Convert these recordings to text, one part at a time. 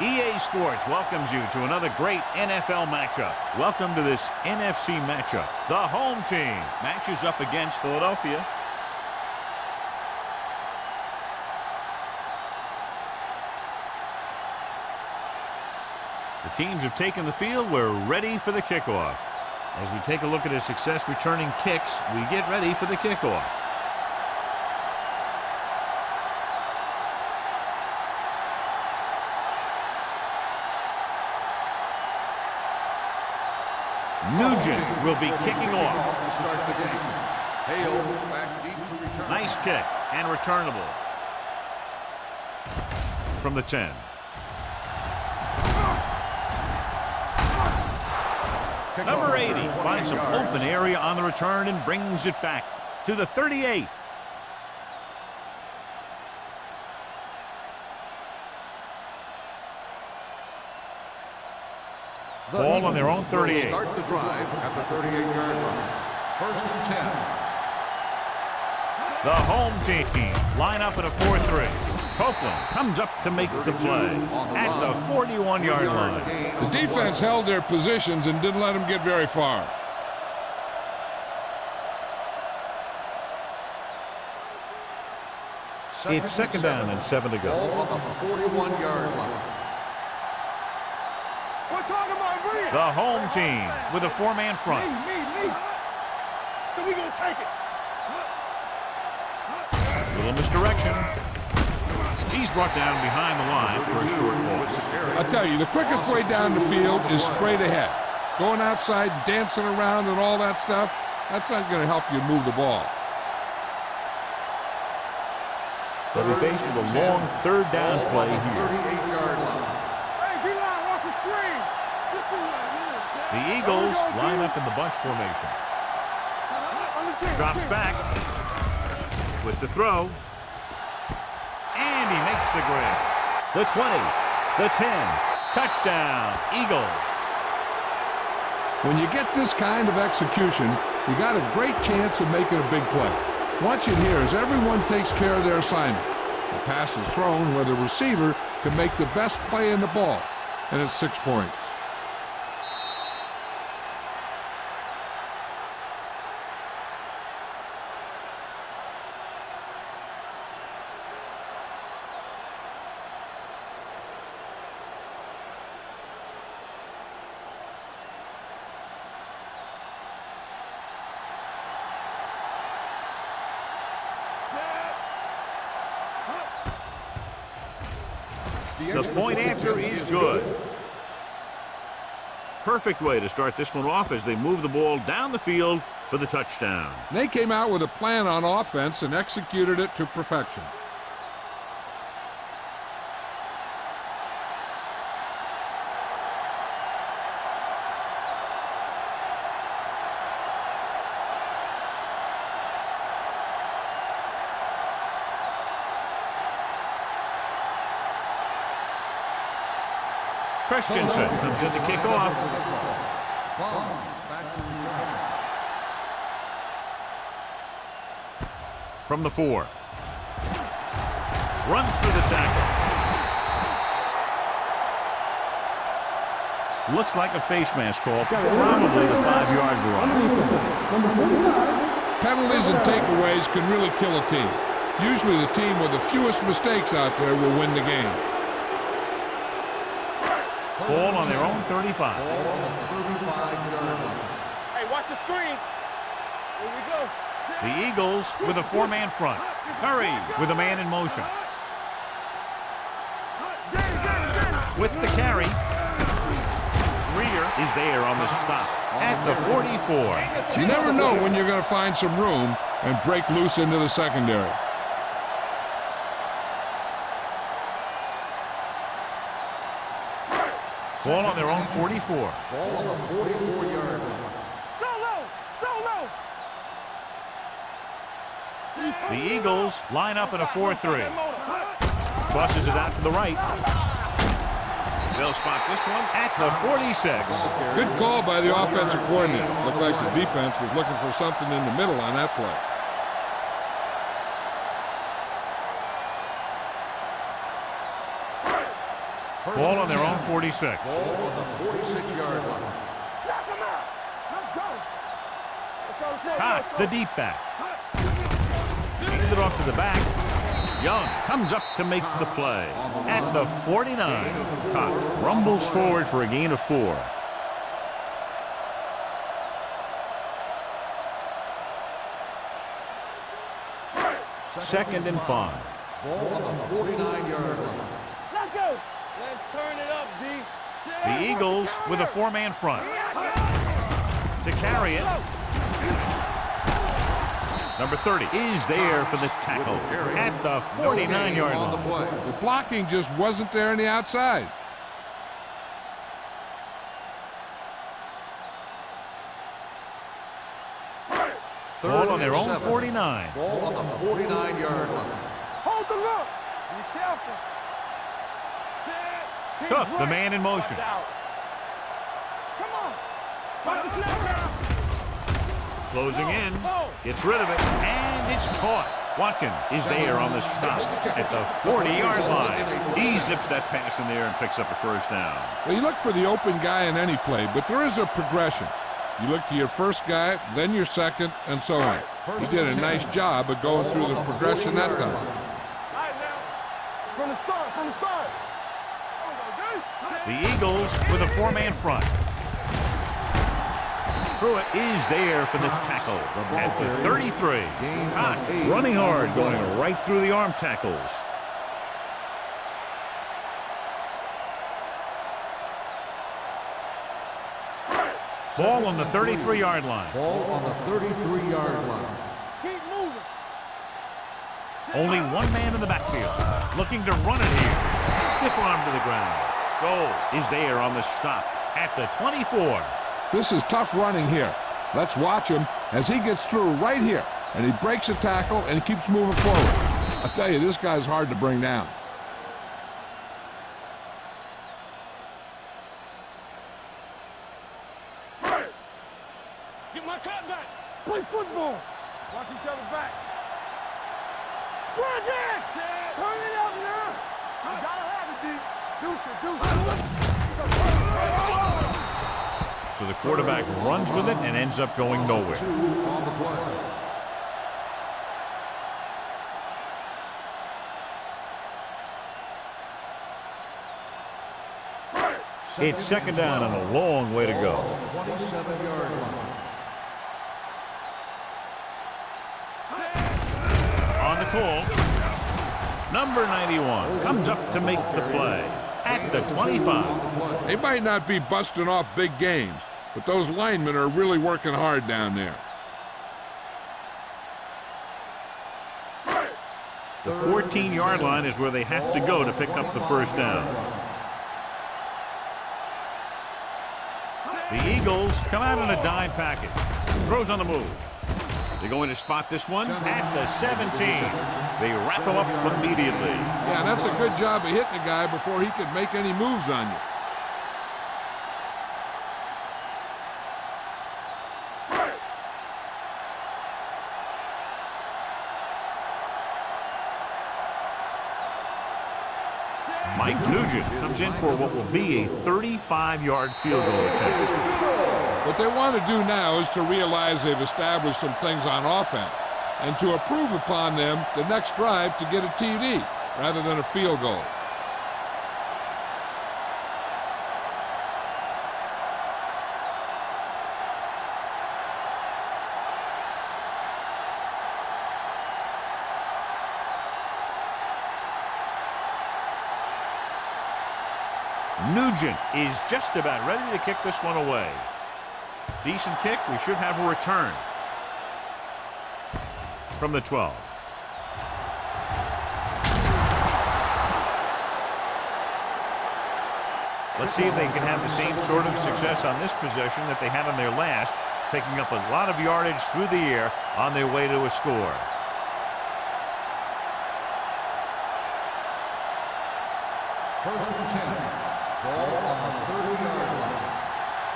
EA Sports welcomes you to another great NFL matchup. Welcome to this NFC matchup. The home team matches up against Philadelphia. The teams have taken the field. We're ready for the kickoff. As we take a look at his success returning kicks, we get ready for the kickoff. Nugent will be kicking off. To start the game. Hale back deep to return. Nice kick and returnable. From the 10. Number 80 finds some open area on the return and brings it back to the 38. Ball on their own 38. Start the drive at the 38-yard line. First and 10. The home team line up at a 4-3. Copeland comes up to make the play at the 41-yard line. The defense held their positions and didn't let them get very far. It's second down and 7 to go. Ball on the 41-yard line. The home team with a 4-man front. Me. So we gonna take it. Little misdirection. He's brought down behind the line for a short loss. I tell you, the quickest way down the field is straight ahead. Going outside, dancing around and all that stuff, that's not going to help you move the ball. They'll be faced with a long third down play here. 38-yard line. Hey, D-line, watch the screen. The Eagles line up in the bunch formation. Drops back with the throw. And he makes the grab. The 20, the 10, touchdown, Eagles. When you get this kind of execution, you got a great chance of making a big play. Watch it here as everyone takes care of their assignment. The pass is thrown where the receiver can make the best play in the ball, and it's 6 points. The point after is good. Perfect way to start this one off as they move the ball down the field for the touchdown. They came out with a plan on offense and executed it to perfection. Christensen comes in to kick off. From the 4. Runs through the tackle. Looks like a face mask call. Probably the 5-yard run. Penalties and takeaways can really kill a team. Usually the team with the fewest mistakes out there will win the game. Ball on their own 35. Ball on the 35-yard line. Hey, watch the screen. Here we go. The Eagles with a 4-man front. Curry with a man in motion. With the carry. Rear is there on the stop at the 44. You never know when you're going to find some room and break loose into the secondary. Ball on their own 44. Ball on the 44-yard line. So low. The Eagles line up in a 4-3. Tosses it out to the right. They'll spot this one at the 46. Good call by the offensive coordinator. Looked like the defense was looking for something in the middle on that play. Ball on their own 46. Ball on the 46-yard line. Knock him out. Let's go. Let's go. Cox, the deep back. Handed off to the back. Young comes up to make the play. At the 49, Cox rumbles forward for a gain of 4. Second and 5. Ball on the 49-yard line. Let's go. Let's turn it up, D. The Eagles with a 4-man front. To carry it. Number 30 is there for the tackle at the 49-yard line. The blocking just wasn't there on the outside. Ball on their own 49. Ball on the 49-yard line. Hold the look. Be careful. Cook, the man in motion. Come on. Closing in. Gets rid of it. And it's caught. Watkins is there on the stop at the 40-yard line. He zips that pass in there and picks up a first down. Well, you look for the open guy in any play, but there is a progression. You look to your first guy, then your second, and so on. He did a nice job of going through the progression that time. From the start. The Eagles with a 4-man front. Pruitt is there for the tackle at the 33. Cox running hard, going right through the arm tackles. Ball on the 33-yard line. Ball on the 33-yard line. Keep moving. Only one man in the backfield. Looking to run it here. Stiff arm to the ground. Goal is there on the stop at the 24. This is tough running here. Let's watch him as he gets through right here. And he breaks a tackle and he keeps moving forward. I tell you, this guy's hard to bring down. Get my cut back. Play football. Watch each other back. Bring it. Turn it up now. You gotta have it, D. So the quarterback runs with it and ends up going nowhere. On the play. It's second down and a long way to go. 27-yard line. On the call, number 91 comes up to make the play at the 25. They might not be busting off big games, but those linemen are really working hard down there. The 14-yard line is where they have to go to pick up the first down. The Eagles come out in a dime package. Throws on the move. They're going to spot this one at the 17. They wrap him up immediately. Yeah, that's a good job of hitting a guy before he could make any moves on you. Mike Nugent comes in for what will be a 35-yard field goal attempt. What they want to do now is to realize they've established some things on offense and to improve upon them the next drive to get a TD rather than a field goal. Nugent is just about ready to kick this one away. Decent kick. We should have a return from the 12. Let's see if they can have the same sort of success on this possession that they had on their last, picking up a lot of yardage through the air on their way to a score. First and 10. Ball on the 30-yard line.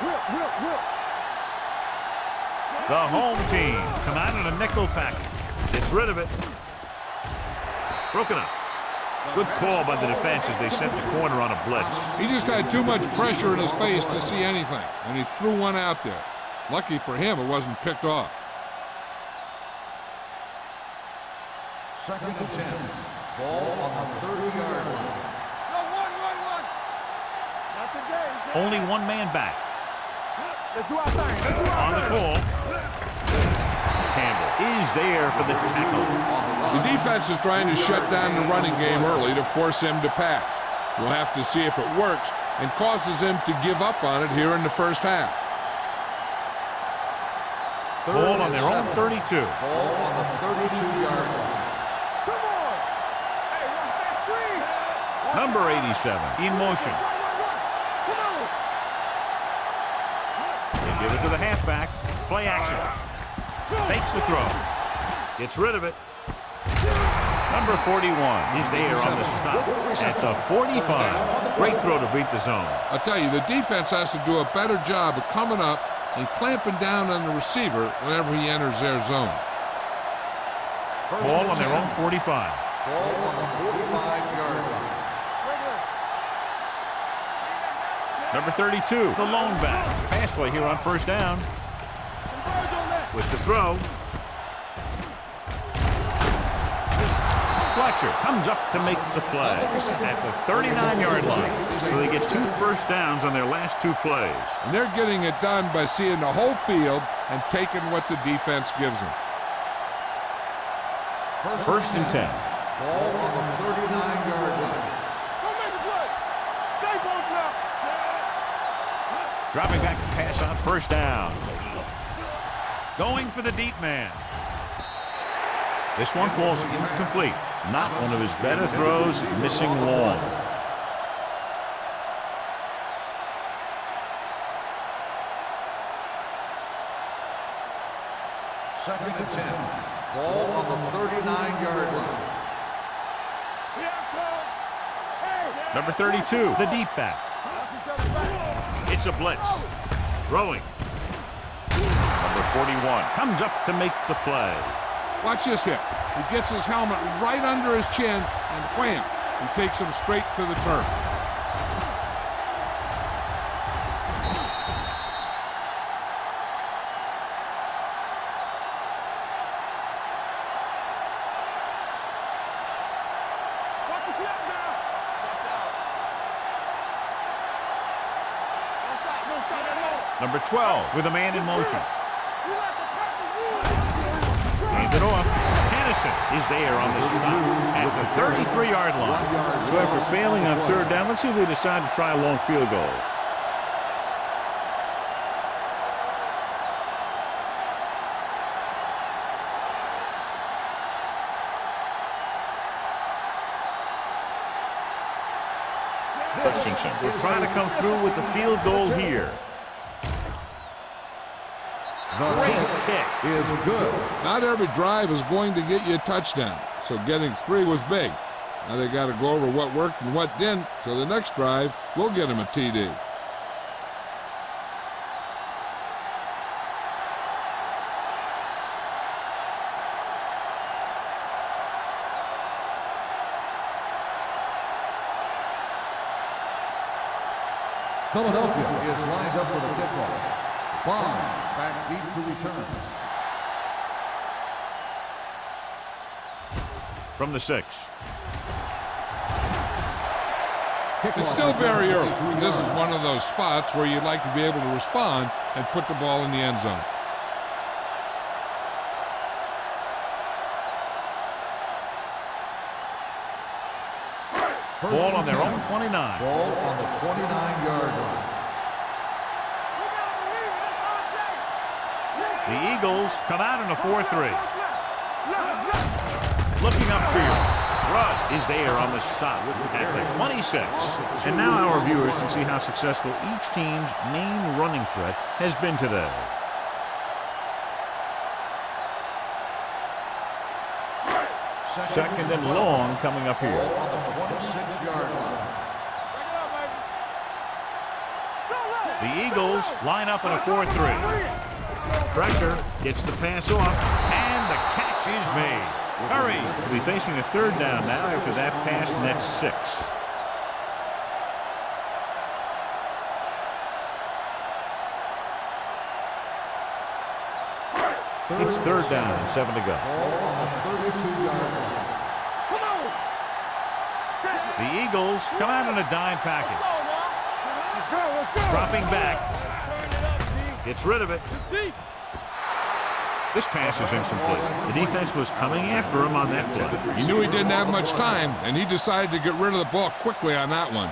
Whip. The home team come out in a nickel package. Gets rid of it. Broken up. Good call by the defense as they sent the corner on a blitz. He just had too much pressure in his face to see anything, and he threw one out there. Lucky for him, it wasn't picked off. 2nd and 10. Ball on the 30-yard line. No, one. Not today, Zach. Only one man back. Let's do our thing. Let's do our On the thing. call. Campbell is there for the tackle. The defense is trying to shut down the running game early to force him to pass. We'll have to see if it works and causes him to give up on it here in the first half. Ball on their own 32. Ball on the 32-yard line. Come on. Hey, watch that screen. Number 87 in motion. Come on. They give it to the halfback. Play action. Fakes the throw. Gets rid of it. Number 41 is there on the stop at the 45. Great throw to beat the zone. I'll tell you, the defense has to do a better job of coming up and clamping down on the receiver whenever he enters their zone. Ball on their own 45. Ball on the 45-yard line. Number 32, the lone back. Pass play here on first down. With the throw. Fletcher comes up to make the play at the 39-yard line. So they get 2 first downs on their last 2 plays. And they're getting it done by seeing the whole field and taking what the defense gives them. First and 10. Ball on the 39-yard line. Don't make the play. Stay close now. Dropping back to pass on first down. Going for the deep man. This one falls incomplete. Not one of his better throws, missing long. Second and 10. Ball on the 39-yard line. Number 32, the deep back. It's a blitz. Throwing. Number 41 comes up to make the play. Watch this hit. He gets his helmet right under his chin, and wham, he takes him straight to the turf. Number 12 with a man in motion. Hand it off. Hennessy is there on the stop at the 33-yard line. So after failing on third down, let's see if they decide to try a long field goal. Hutchinson will try to come through with the field goal here. Great kick. Is good. Not every drive is going to get you a touchdown, so getting 3 was big. Now they got to go over what worked and what didn't, so the next drive will get him a TD. Philadelphia is lined up for the kickoff. Bond back deep to return. From the 6. It's still very early. This is one of those spots where you'd like to be able to respond and put the ball in the end zone. Ball on their own 29. Ball on the 29-yard line. The Eagles come out in a 4-3. Looking upfield. Rudd is there on the stop at the 26. And now our viewers can see how successful each team's main running threat has been today. Second and long coming up here. Ball on the 26-yard line. The Eagles line up in a 4-3. Pressure gets the pass off, and the catch is made. Curry will be facing a third down now after that pass next 6. It's third down and 7 to go. The Eagles come out in a dime package. Dropping back. Gets rid of it. This pass is incomplete. The defense was coming after him on that play. He knew he didn't have much time, and he decided to get rid of the ball quickly on that one.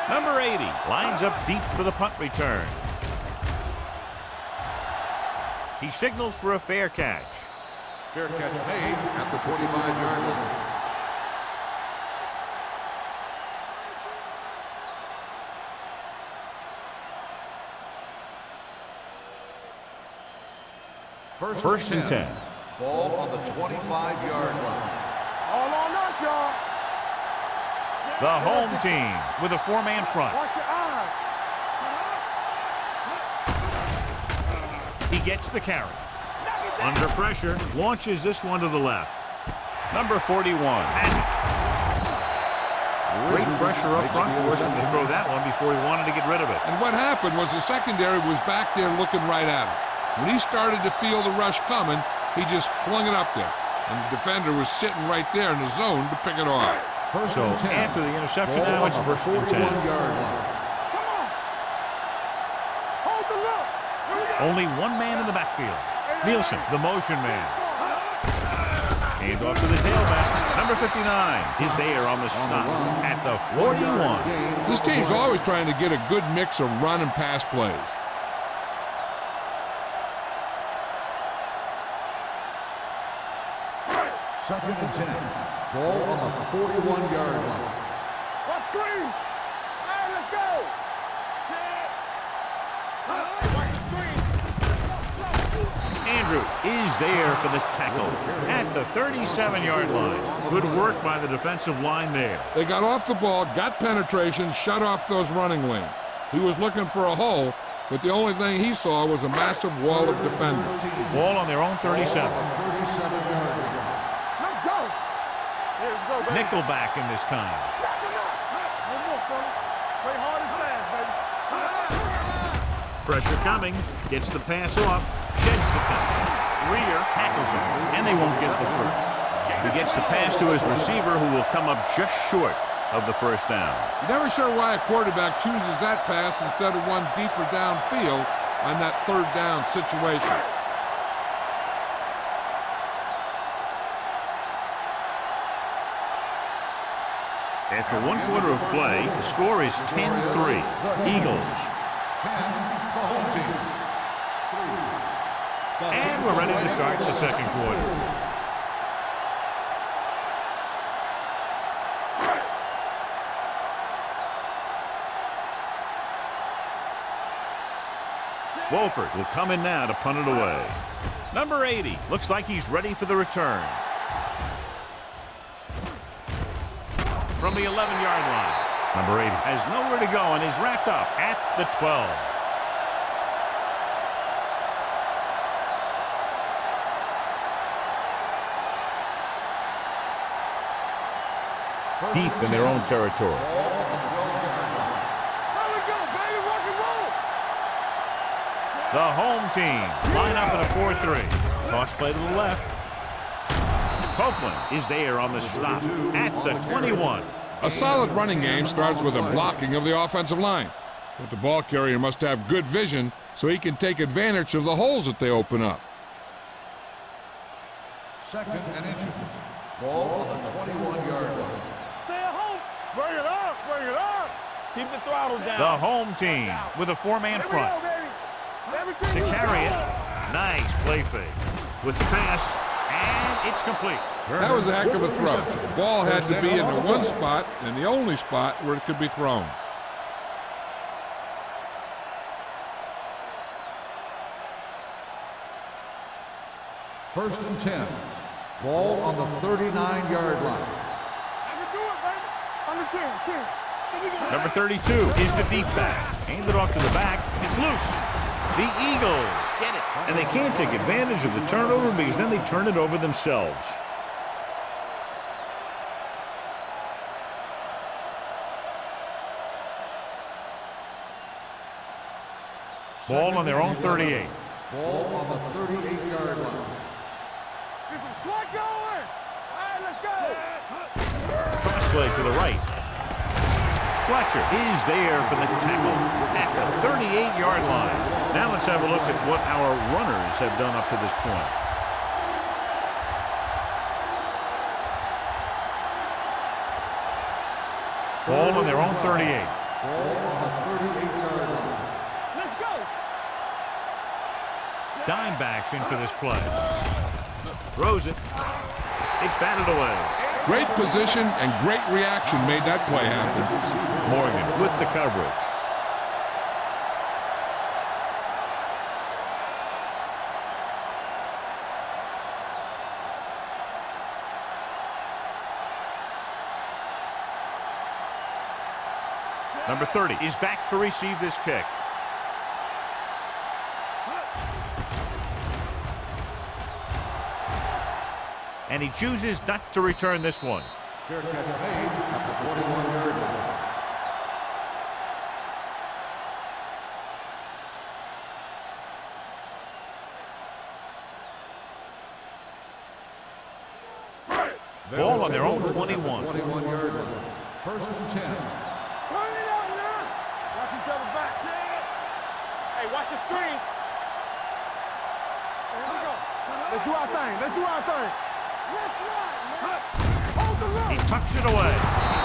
Number 80 lines up deep for the punt return. He signals for a fair catch. Fair catch made at the 25-yard line. First and 10. Ball on the 25-yard line. All on us, y'all. The home team with a 4-man front. Watch your eyes. He gets the carry. Under pressure, launches this one to the left. Number 41 has it. Great pressure up front, forced him to throw that one before he wanted to get rid of it. And what happened was the secondary was back there looking right at him. When he started to feel the rush coming, he just flung it up there. And the defender was sitting right there in the zone to pick it off. So after the interception, now it's first and 10. Come on. Hold the look. Only one man in the backfield. Nielsen, the motion man. Hand off to the tailback. Number 59 is there on the stop at the 41. This team's always trying to get a good mix of run and pass plays. Second and 10. Ball on the 41-yard line. Let's screen. All right, let's go. Andrews is there for the tackle at the 37-yard line. Good work by the defensive line there. They got off the ball, got penetration, shut off those running lanes. He was looking for a hole, but the only thing he saw was a massive wall of defenders. Ball on their own 37. 37-yard line. Let's go. Here we go, baby. Nickelback in this time. No more, fella. Play hard and fast, baby. Pressure coming. Gets the pass off. Sheds the pass. Rear tackles him, and they won't get the first. He gets the pass to his receiver, who will come up just short of the first down. You're never sure why a quarterback chooses that pass instead of one deeper downfield on that third down situation. After 1 quarter of play, the score is 10-3. Eagles. 10, the home team. 3. And we're ready to start the second quarter. Wolford will come in now to punt it away. Number 80 looks like he's ready for the return. From the 11-yard line. Number 80 has nowhere to go and is wrapped up at the 12. Deep in their own territory. The home team line up in a 4-3. Toss play to the left. Copeland is there on the stop at the 21. A solid running game starts with a blocking of the offensive line. But the ball carrier must have good vision so he can take advantage of the holes that they open up. Second and inches. Ball on the 21-yard line. Stay at home. Bring it up. Bring it up. Keep the throttle down. The home team with a 4-man front. To carry it. Nice play fake. With the pass, and it's complete. That was a heck of a throw. The ball had to be in the one spot and the only spot where it could be thrown. First and 10. Ball on the 39-yard line. I can do it, baby. Under 10. Number 32 is the deep back. Hand it off to the back. It's loose. The Eagles get it. And they can't take advantage of the turnover because then they turn it over themselves. Ball on their own 38. Ball on the 38-yard line. Get some slack going. All right, let's go. Cross play to the right. Fletcher is there for the tackle at the 38-yard line. Now let's have a look at what our runners have done up to this point. Ball on their own 38. Ball on the 38-yard line. Let's go. Dime backs in for this play. Throws it. It's batted away. Great position and great reaction made that play happen. Morgan with the coverage. Number 30 is back to receive this kick. And he chooses not to return this one. Fair catch made at the 21-yard line. Ball on their own 21. 21-yard line. First and 10. Turn it out now. Watch each other back. Hey, watch the screen. Here we go. Let's do our thing. Hold the look. He tucks it away.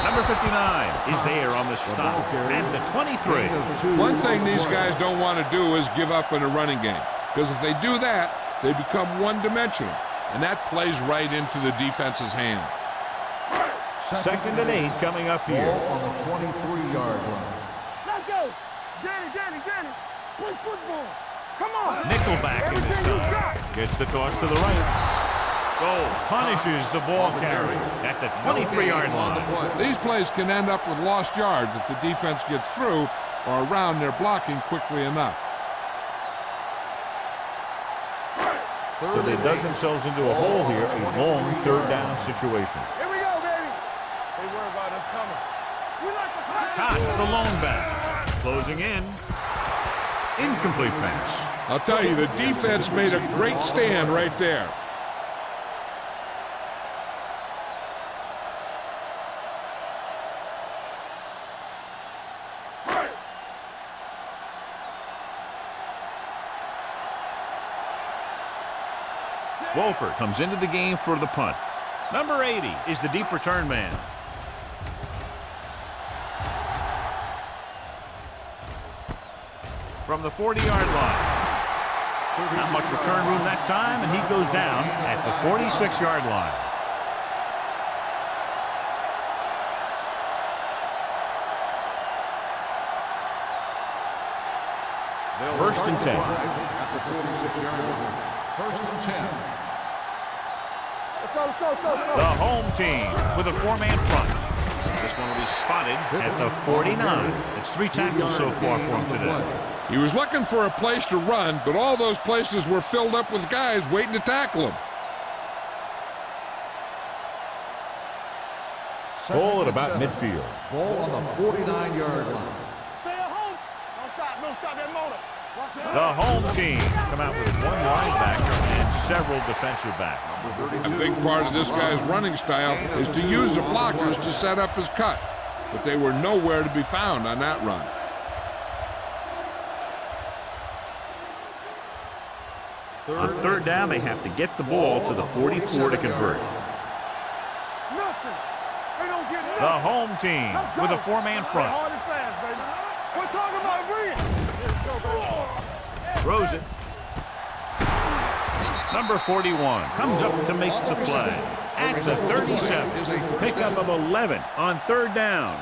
Number 59 is there on the stop at the 23. One thing these guys don't want to do is give up in a running game, because if they do that, they become one-dimensional, and that plays right into the defense's hands. Second and 8 coming up here. Ball on the 23-yard line. Let's go. Danny. Play football. Come on. Nickelback in this time. Gets the toss to the right. Goal punishes the ball carrier at the 23-yard line. These plays can end up with lost yards if the defense gets through or around their blocking quickly enough. So they dug themselves into a hole here, a long third down situation. Here we go, baby. They worry about us coming. We like to pass. Caught the lone back. Closing in. Incomplete pass. I'll tell you, the defense made a great stand right there. Wolford comes into the game for the punt. Number 80 is the deep return man. From the 40-yard line. Not much return room that time, and he goes down at the 46-yard line. First and 10. At the 46-yard line. First and 10. Let's go. The home team with a four-man front. This one will be spotted at the 49. It's 3 tackles so far for him today. He was looking for a place to run, but all those places were filled up with guys waiting to tackle him. Ball at about midfield. Ball on the 49-yard line. Stay at home. Don't stop that motor. The home team come out with 1 linebacker and several defensive backs. A big part of this guy's running style is to use the blockers to set up his cut, but they were nowhere to be found on that run. On third down, they have to get the ball to the 44 to convert. Nothing. They don't get nothing. The home team with a 4-man front. Hard and fast, baby. We're talking about brilliant. Throws it. Number 41 comes up to make the play at the 37. Pickup of 11 on third down.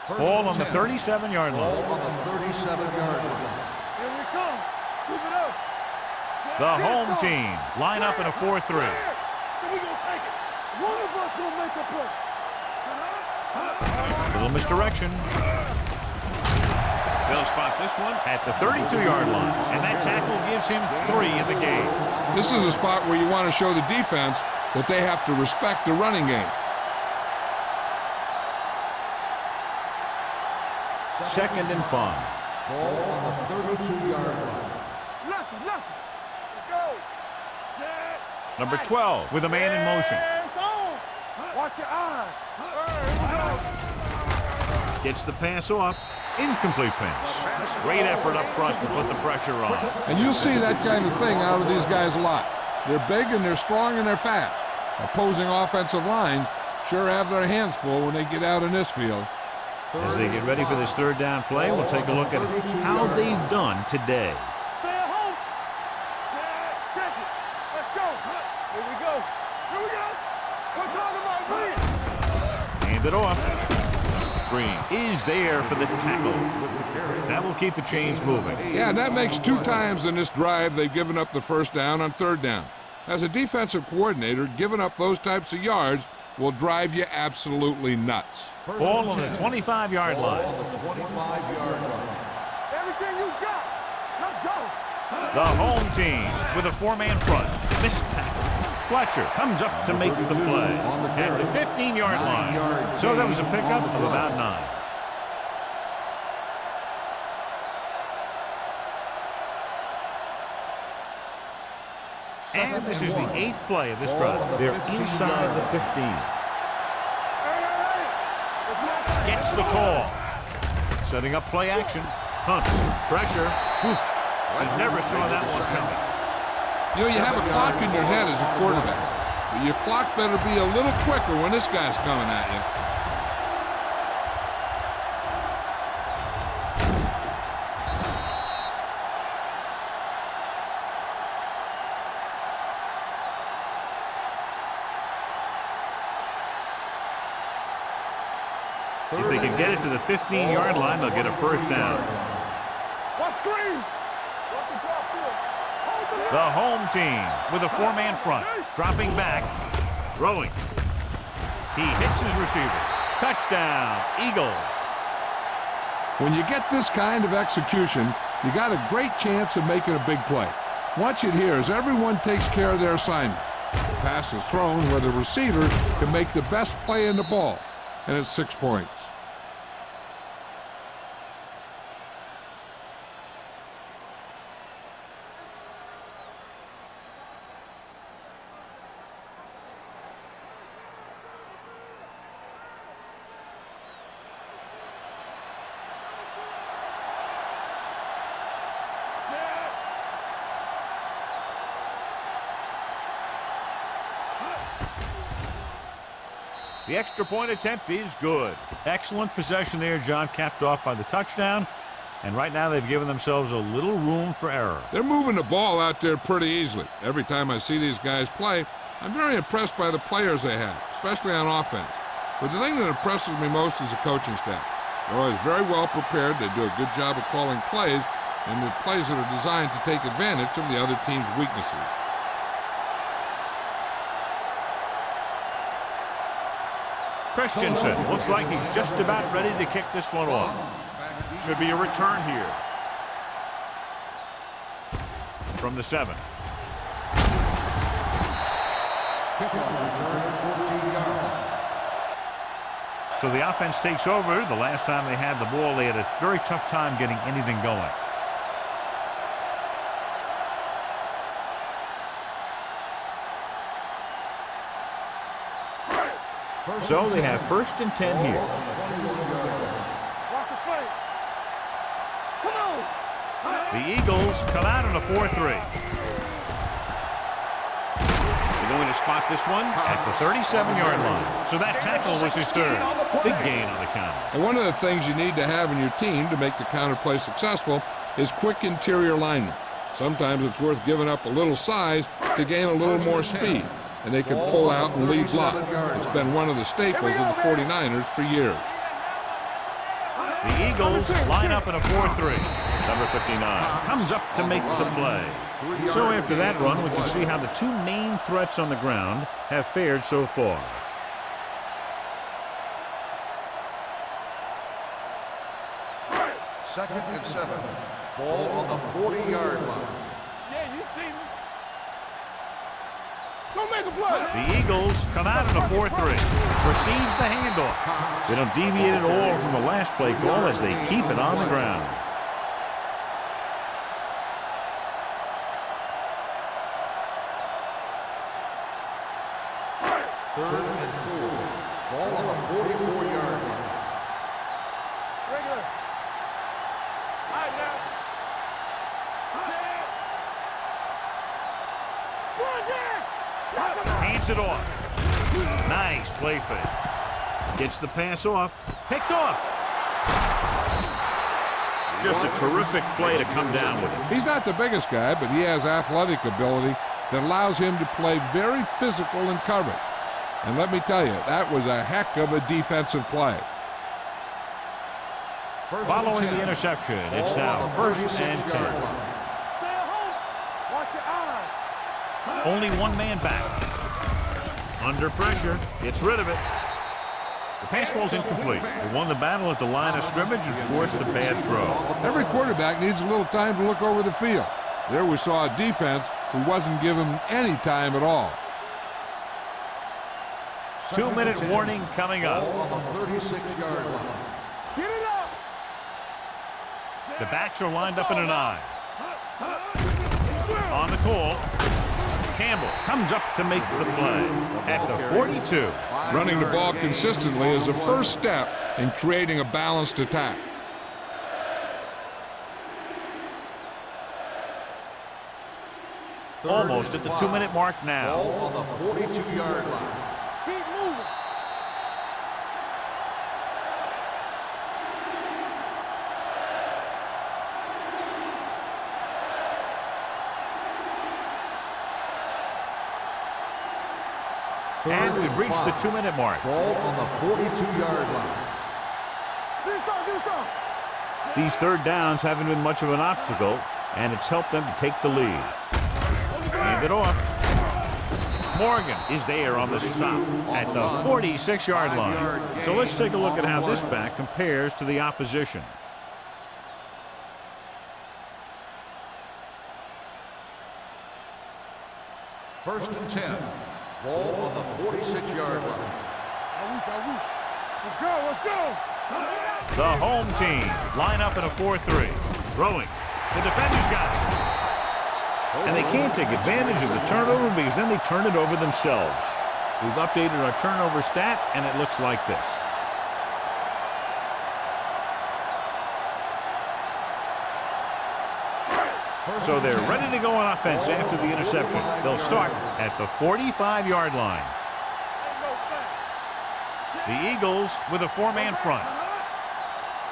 Ball on the 37-yard Ball line. on the 37-yard line. Here we come. Keep it up. The home team line up in a 4-3. So we gonna take it. One of us gonna make a play. Little misdirection. They'll spot this one at the 32-yard line, and that tackle gives him 3 in the game. This is a spot where you want to show the defense that they have to respect the running game. Second and 5. Ball on the 32-yard line. Lucky. Let's go. Set. Number 12 with a man in motion. Hands on. Watch your eyes. Gets the pass off. Incomplete pass. Great effort up front to put the pressure on. And you'll see that kind of thing out of these guys a lot. They're big and they're strong and they're fast. Opposing offensive lines sure have their hands full when they get out in this field. As they get ready for this third down play, we'll take a look at how they've done today. Stay at home. Set. Check it. Let's go. Here we go. We're talking about Green. Hand it off. Green is there for the tackle. That will keep the chains moving. Yeah, and that makes 2 times in this drive they've given up the first down on third down. As a defensive coordinator, giving up those types of yards will drive you absolutely nuts. Ball on the 25-yard line. On the 25-yard line. Everything you got. Let's go. The home team with a 4-man front. Missed tackle. Fletcher comes up to make the play at the 15-yard line. So that was a pickup of about 9. And this is the 8th play of this drive. They're inside the 15. Gets the call. Setting up play action. Hunts. Pressure. I never saw that one coming. You know, you have a clock in your head as a quarterback, but your clock better be a little quicker when this guy's coming at you. If they can get it to the 15-yard line, they'll get a first down. Watch Green. The home team with a 4-man front. Dropping back. Throwing. He hits his receiver. Touchdown, Eagles. When you get this kind of execution, you got a great chance of making a big play. Watch it here as everyone takes care of their assignment. The pass is thrown where the receiver can make the best play in the ball, and it's 6 points. The extra point attempt is good. Excellent possession there, John, capped off by the touchdown. And right now they've given themselves a little room for error. They're moving the ball out there pretty easily. Every time I see these guys play, I'm very impressed by the players they have, especially on offense. But the thing that impresses me most is the coaching staff. They're always very well prepared. They do a good job of calling plays, and the plays that are designed to take advantage of the other team's weaknesses. Christensen looks like he's just about ready to kick this one off. Should be a return here. From the 7. So the offense takes over. The last time they had the ball, they had a very tough time getting anything going. So they have 1st and 10 here. The Eagles come out in a 4-3. They're going to spot this one at the 37-yard line. So that tackle was his 3rd. Big gain on the counter. And one of the things you need to have in your team to make the counter play successful is quick interior linemen. Sometimes it's worth giving up a little size to gain a little more speed, and they can pull out and lead block. It's been one of the staples of the 49ers for years. The Eagles line up in a 4-3. Number 59 comes up to make the play. So after that run, we can see how the two main threats on the ground have fared so far. Second and 7. Ball on the 40-yard line. Yeah, you see me. Don't make a play. The Eagles come out in a 4-3. Receives the handoff. They don't deviate at all from the last play call as they keep it on the ground. Third and 4. Ball on the 44-yard line. Regular. All right, now. Hands it off. Nice play fake. Gets the pass off. Picked off. Just a terrific play to come down with it. He's not the biggest guy, but he has athletic ability that allows him to play very physical in coverage. And let me tell you, that was a heck of a defensive play. Following the interception, it's now 1st and 10. Stay at home. Watch your eyes. Only one man back. Under pressure, gets rid of it. The pass falls incomplete. They won the battle at the line of scrimmage and forced a bad throw. Every quarterback needs a little time to look over the field. There we saw a defense who wasn't given any time at all. 2-minute warning coming up. Ball on the 36-yard line. Get it up. The backs are lined up in an I. On the call, Campbell comes up to make the play at the 42. Running the ball consistently is the first step in creating a balanced attack. Almost at the 2-minute mark now. Ball on the 42-yard line. Keep moving. And we've reached the 2-minute mark. Ball on the 42-yard line. Do something. These third downs haven't been much of an obstacle, and it's helped them to take the lead. Hand it off. Morgan is there on the stop at the 46-yard line. So let's take a look at how this back compares to the opposition. First and 10. Ball on the 46-yard line. Let's go. The home team line up in a 4-3. Throwing. The defenders got it. And they can't take advantage of the turnover because then they turn it over themselves. We've updated our turnover stat, and it looks like this. So they're ready to go on offense after the interception. They'll start at the 45-yard line. The Eagles with a 4-man front.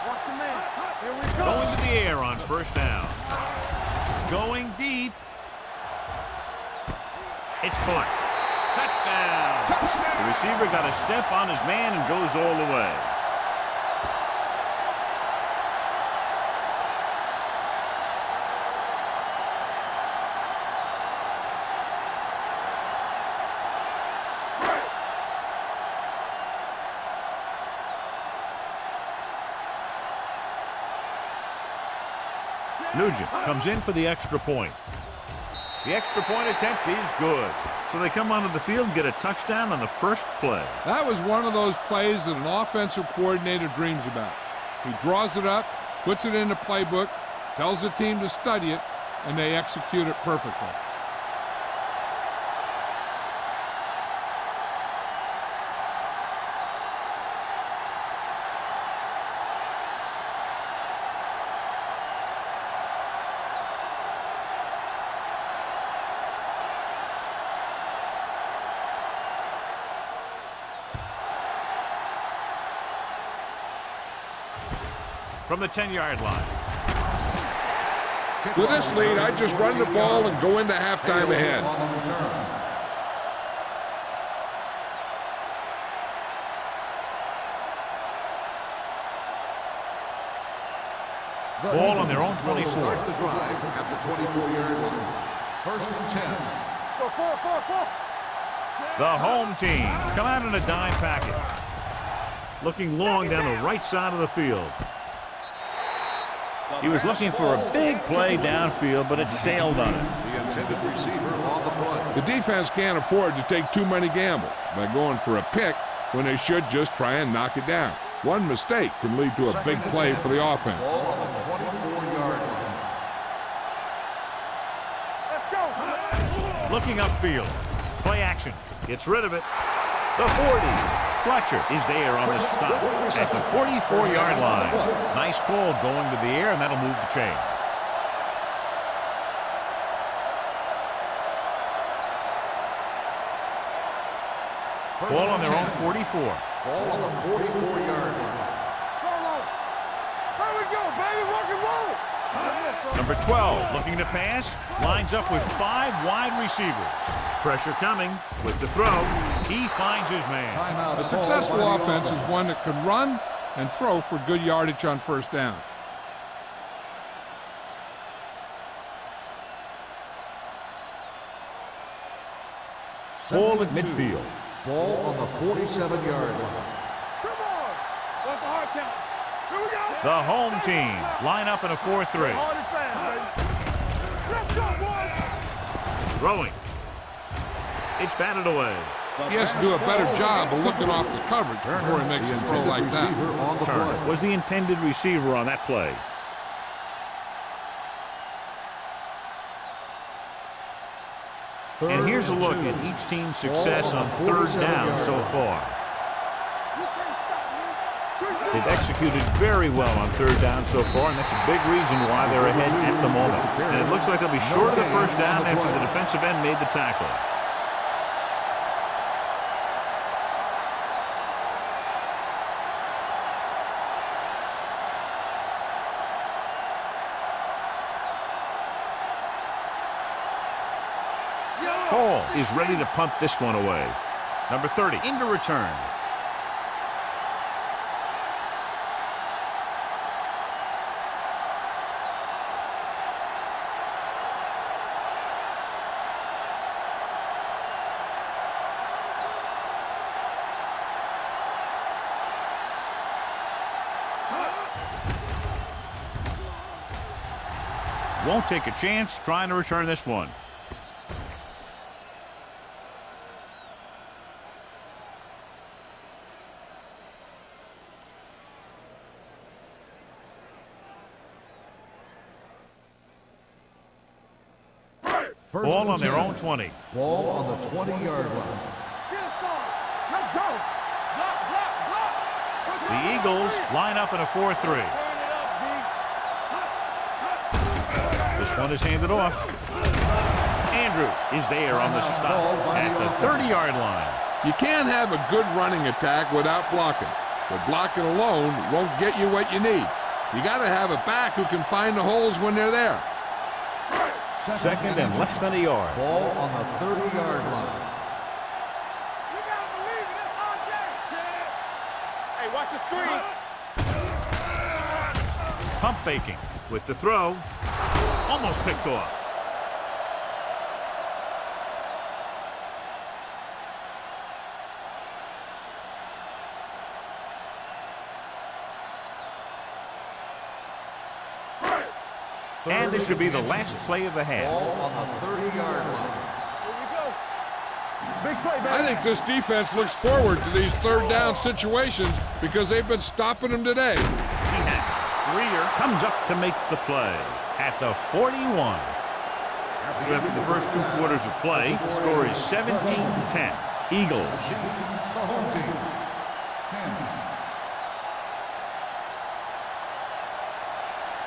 Watch your man. Here we go. Going to the air on first down. Going deep. It's caught. Touchdown. The receiver got a step on his man and goes all the way. Nugent comes in for the extra point. The extra point attempt is good. So they come onto the field and get a touchdown on the first play. That was one of those plays that an offensive coordinator dreams about. He draws it up, puts it in the playbook, tells the team to study it, and they execute it perfectly. From the 10-yard line. With this lead, I just run the ball and go into halftime ahead. Ball on their own 24. Start the drive at the 24-yard line. First and 10. Go, four. The home team come out in a dime package. Looking long down the right side of the field. He was looking for a big play downfield, but it sailed on him. The intended receiver on the play. The defense can't afford to take too many gambles by going for a pick when they should just try and knock it down. One mistake can lead to a big play for the offense. Ball on the 24-yard line. Let's go. Looking upfield. Play action. Gets rid of it. The 40. Fletcher is there on the stop at the 44-yard line. Nice call going to the air, and that'll move the chains. Ball on their own 44. Ball on the 44-yard line. Solo. There we go, baby. Rock and roll. Number 12 looking to pass. Lines up with 5 wide receivers. Pressure coming with the throw. He finds his man. Timeout. A successful offense is one that can run and throw for good yardage on first down. Ball at midfield. Ball on the 47-yard line. Come on. What's the hard count? Here we go. The home team line up in a 4-3. Hard and fast, baby. Let's go, boys. Throwing. It's batted away. He has to do a better job of looking off the coverage before he makes a throw like that. Receiver on the Turner play. was the intended receiver on that play. And here's a look at each team's success on third down so far. They've executed very well on third down so far, and that's a big reason why they're ahead at the moment. And it looks like they'll be short of the first down after the defensive end made the tackle. Hall is ready to punt this one away. Number 30 into return. Won't take a chance trying to return this one. Ball on their own 20. Ball on the 20-yard line. Get us on. Let's go. Block. The Eagles line up in a 4-3. Turn it up, D. This one is handed off. Andrews is there on the stop at the 30-yard line. You can't have a good running attack without blocking. But blocking alone won't get you what you need. You got to have a back who can find the holes when they're there. Second and less than a yard. Ball on the 30-yard line. You gotta believe it. That's our day. Hey, watch the screen. Pump faking with the throw. Almost picked off. And this should be the last play of the half. Ball on the 30-yard line. Here we go. Big play, baby. I think this defense looks forward to these third down situations because they've been stopping them today. He has it. Greer comes up to make the play at the 41. So after the first 2 quarters of play, the score is 17-10. Eagles. The home team. 10.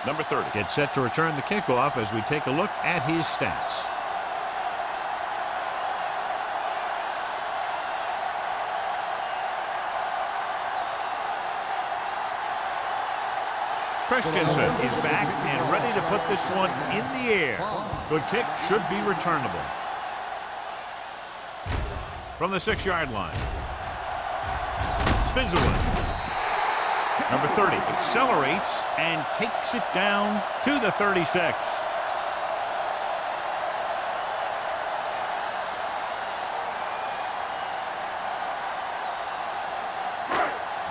Number 30 gets set to return the kickoff as we take a look at his stats. Christensen is back and ready to put this one in the air. Good kick, should be returnable. From the 6-yard line. Spins away. Number 30 accelerates and takes it down to the 36.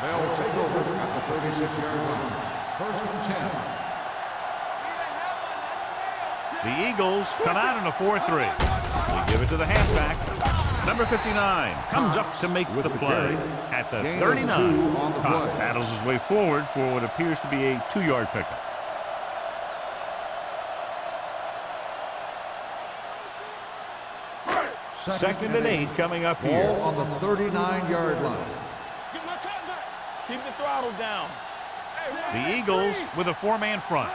They'll take over at the 36-yard line. First and 10. The Eagles come out in a 4-3. They give it to the halfback. Number 59 comes up to make the play at the 39. Cox paddles his way forward for what appears to be a 2-yard pickup. Second and 8 coming up here. Ball on the 39-yard line. Get my cut back. Keep the throttle down. The Eagles with a 4-man front.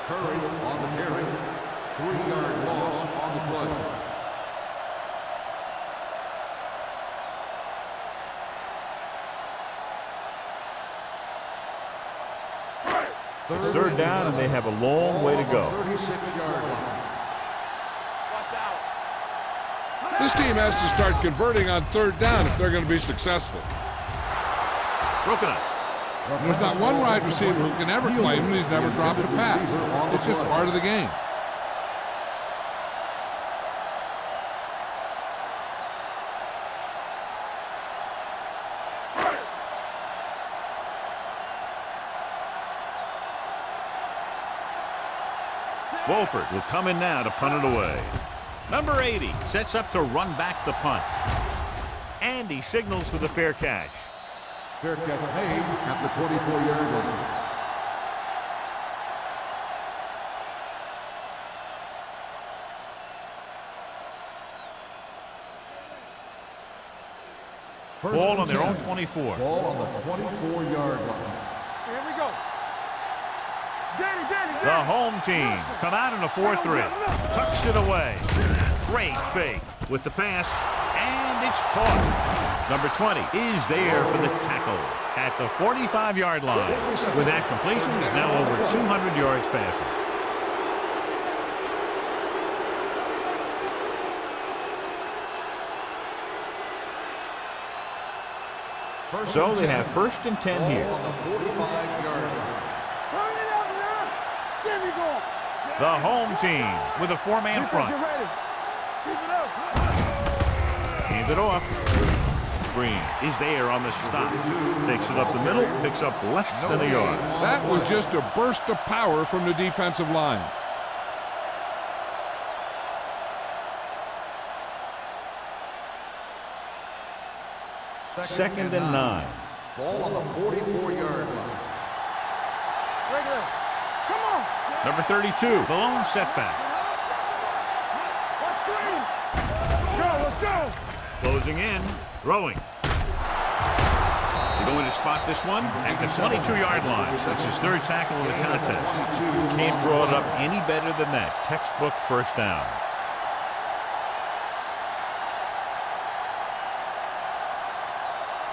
Curry on the carry. 3-yard loss on the play. It's third down, and they have a long way to go. 36-yard line. Watch out. This team has to start converting on third down if they're going to be successful. Broken up. There's not one wide receiver who can ever claim that he's never dropped a pass. It's just part of the game. Wolford will come in now to punt it away. Number 80 sets up to run back the punt. And he signals for the fair catch. Fair catch made at the 24-yard line. Ball on their own 24. Ball on the 24-yard line. Here we go. Danny. The home team come out in a 4-3. Tucks it away. Great fake with the pass. And it's caught. Number 20 is there for the tackle at the 45-yard line. With that completion, he's now over 200 yards passing. So they have first and 10 here. On the 45-yard line. Turn it up now. There we go. The home team with a 4-man front. Get ready. Keep it up. Hand it off. Green is there on the stop. Takes it up the middle, picks up less than a yard. That was just a burst of power from the defensive line. Second and 9. Ball on the 44-yard line. Regular. Come on. Number 32, the lone setback. Let's screen. Let's go. Closing in, throwing. Is he going to spot this one? At the 22-yard line. That's his third tackle in the contest. Can't draw it up any better than that. Textbook first down.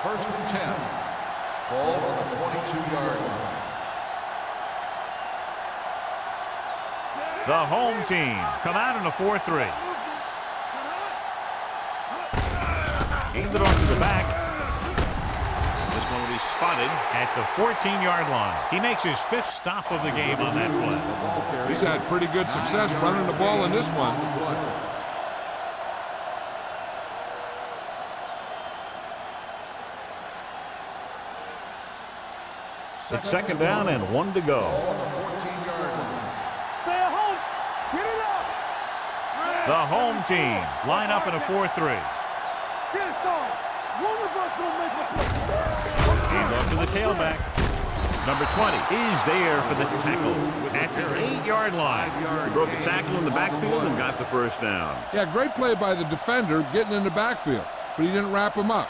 First and 10. Ball on the 22-yard line. The home team come out in a 4-3. Gained it off to the back. This one will be spotted at the 14-yard line. He makes his 5th stop of the game on that play. He's had pretty good success running the ball in this one. It's second down and 1 to go. On the 14-yard line. Stay at home. Get it up. The home team line up in a 4-3. Get it, son. One of us will make a play. Hand off to the tailback. Number 20 is there for the tackle at the 8-yard line. He broke the tackle in the backfield and got the first down. Yeah, great play by the defender getting in the backfield, but he didn't wrap him up.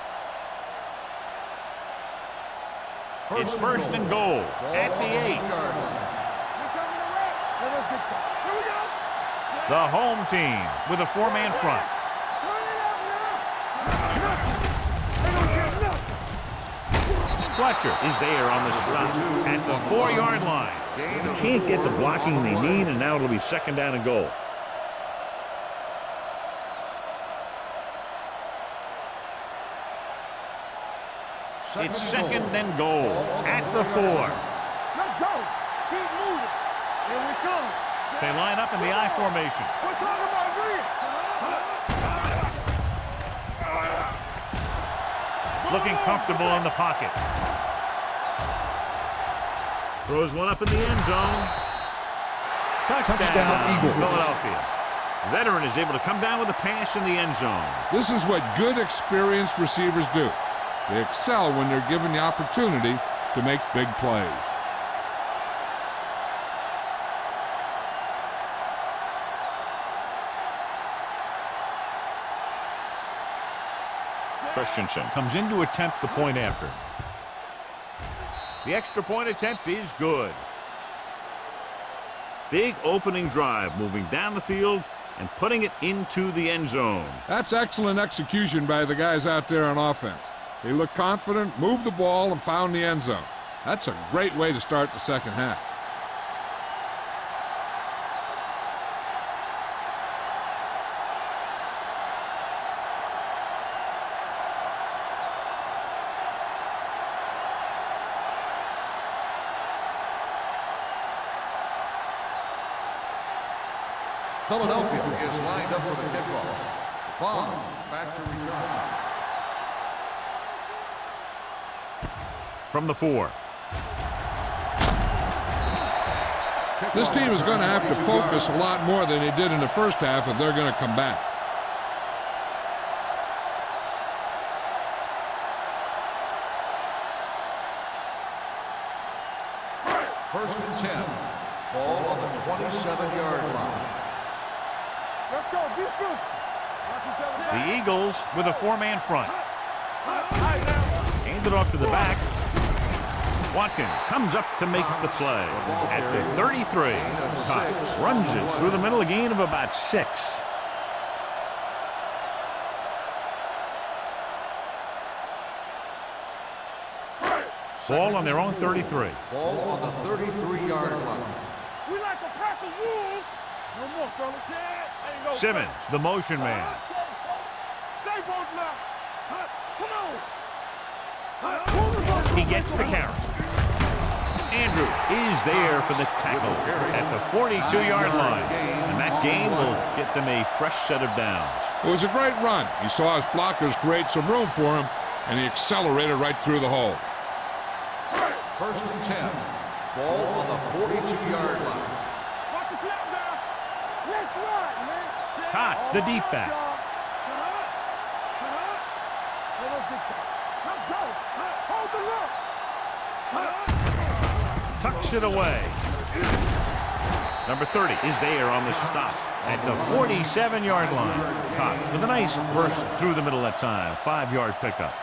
It's first and goal at the 8. Here coming the red. Let us get top. Here we go. The home team with a 4-man front. Turn it up now. They don't get nothing. Fletcher is there on the stop at the 4-yard line. They can't get the blocking they need, and now it'll be second down and goal. It's second and goal at the 4. Let's go. Keep moving. Here we come. They line up in the I formation. We're talking about green. Looking comfortable in the pocket. Throws one up in the end zone. Touchdown, Eagles. Philadelphia. Veteran is able to come down with a pass in the end zone. This is what good, experienced receivers do. They excel when they're given the opportunity to make big plays. Christensen comes in to attempt the point after. The extra point attempt is good. Big opening drive, moving down the field and putting it into the end zone. That's excellent execution by the guys out there on offense. They looked confident, moved the ball, and found the end zone. That's a great way to start the second half. Philadelphia is lined up for the kickoff. Bond back to return. From the 4. This team is going to have to focus a lot more than they did in the first half if they're going to come back. First and 10. Ball on the 27-yard line. Let's go. Defense. The Eagles with a 4-man front. Right now. Hand it off to the back. Watkins comes up to make the play at the 33. Cox runs it through the middle, a gain of about 6. Ball on their own 33. Ball on the 33-yard line. We like a pack of wolves. No more, fellas. There you go. Simmons, the motion man. Stay both now. Come on. He gets the carry. Andrews is there for the tackle at the 42-yard line. And that gain will get them a fresh set of downs. It was a great run. He saw his blockers create some room for him, and he accelerated right through the hole. First and 10. Ball on the 42-yard line. Watch the snap down. Let's ride, man. Cox, the deep back. Let's go. Hold the look. Tucks it away. Number 30 is there on the stop at the 47-yard line. Cox with a nice burst through the middle that time. 5-yard pickup.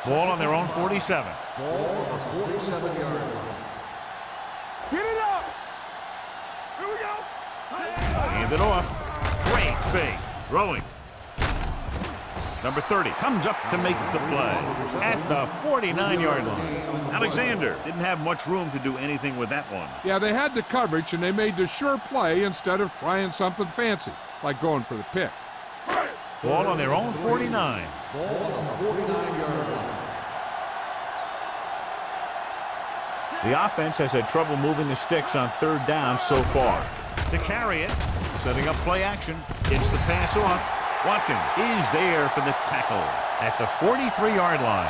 Ball on their own 47. Ball on the 47-yard line. Get it up. Here we go. Hand it off. Great fake. Throwing. Number 30 comes up to make the play at the 49-yard line. Alexander didn't have much room to do anything with that one. Yeah, they had the coverage, and they made the sure play instead of trying something fancy, like going for the pick. Ball on their own 49. Ball on the 49-yard line. The offense has had trouble moving the sticks on 3rd down so far. To carry it, setting up play action, gets the pass off. Watkins is there for the tackle at the 43-yard line.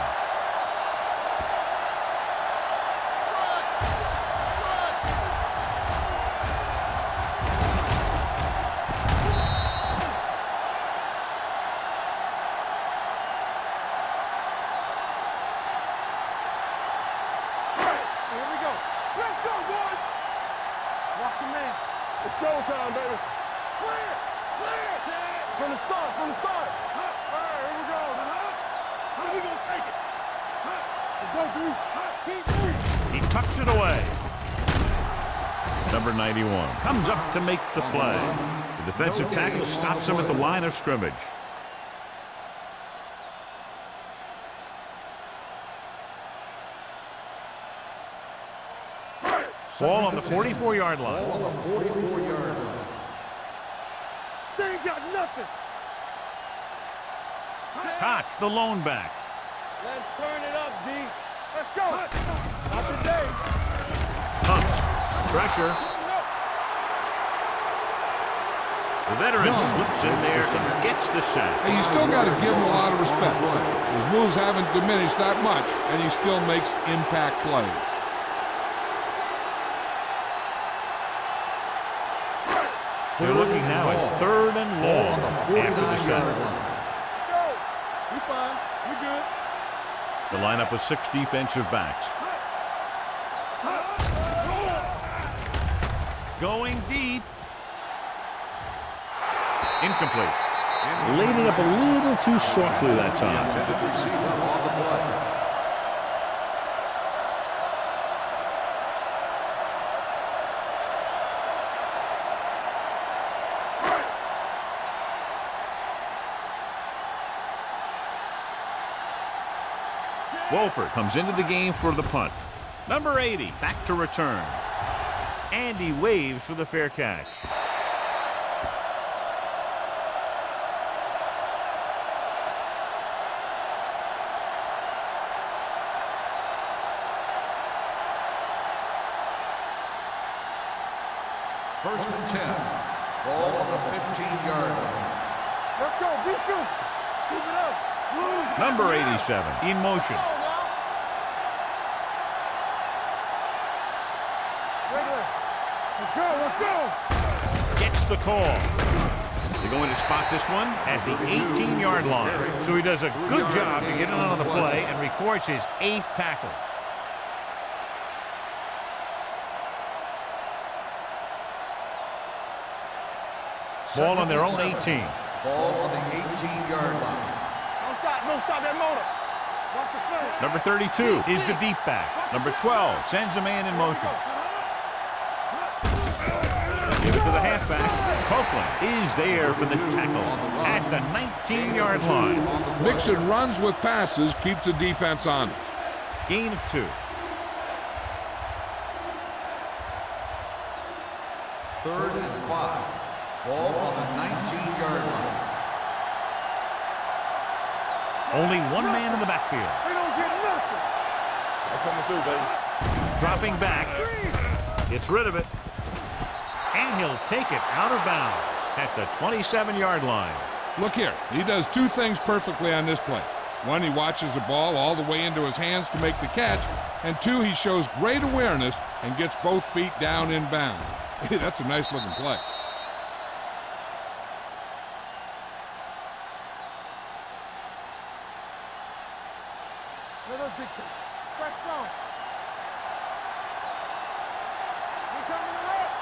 Here we go. Let's go, boys. Watch your man. It's showtime, baby. Clear. Clear. From the start. All right, here we go. So we gonna take it. Let's go, dude. Keep moving. He tucks it away. Number 91 comes up to make the play. The defensive tackle stops him at the line of scrimmage. Ball on the 44-yard line. Ball on the 44-yard line. They ain't got nothing. Cox, the lone back. Let's turn it up, D. Let's go. Not today. Pumps. Pressure. The veteran slips in there and gets the sack. And you still got to give him a lot of respect. His moves haven't diminished that much, and he still makes impact plays. They're looking now at 3rd and long after the sack. Let's go. We fine. We good. The lineup of 6 defensive backs. Going deep. Incomplete. Laid it up a little too softly that time. Wolford comes into the game for the punt. Number 80 back to return. And he waves for the fair catch. First and 10. Ball on the 15-yard line. Let's go. Beat you. Keep it up. Number 87 in motion. Let's go. Let's go. Gets the call. They're going to spot this one at the 18-yard line. So he does a good job to get in on the play and records his 8th tackle. Ball on their own 18. Ball on the 18-yard line. No stop that motor. Watch the fence. Number 32 is the deep back. Number 12 sends a man in motion. Give it to the halfback. Copeland is there for the tackle at the 19-yard line. Mixon runs with passes, keeps the defense honest. Gain of 2. 3rd and 5. Ball on the 19-yard line. Only one man in the backfield. We don't get nothing. I'm coming through, baby. Dropping back. Gets rid of it. And he'll take it out of bounds at the 27-yard line. Look here, he does 2 things perfectly on this play. 1, he watches the ball all the way into his hands to make the catch. And 2, he shows great awareness and gets both feet down in bounds. Hey, that's a nice looking play. Let us big time. Fresh strong. We coming to left.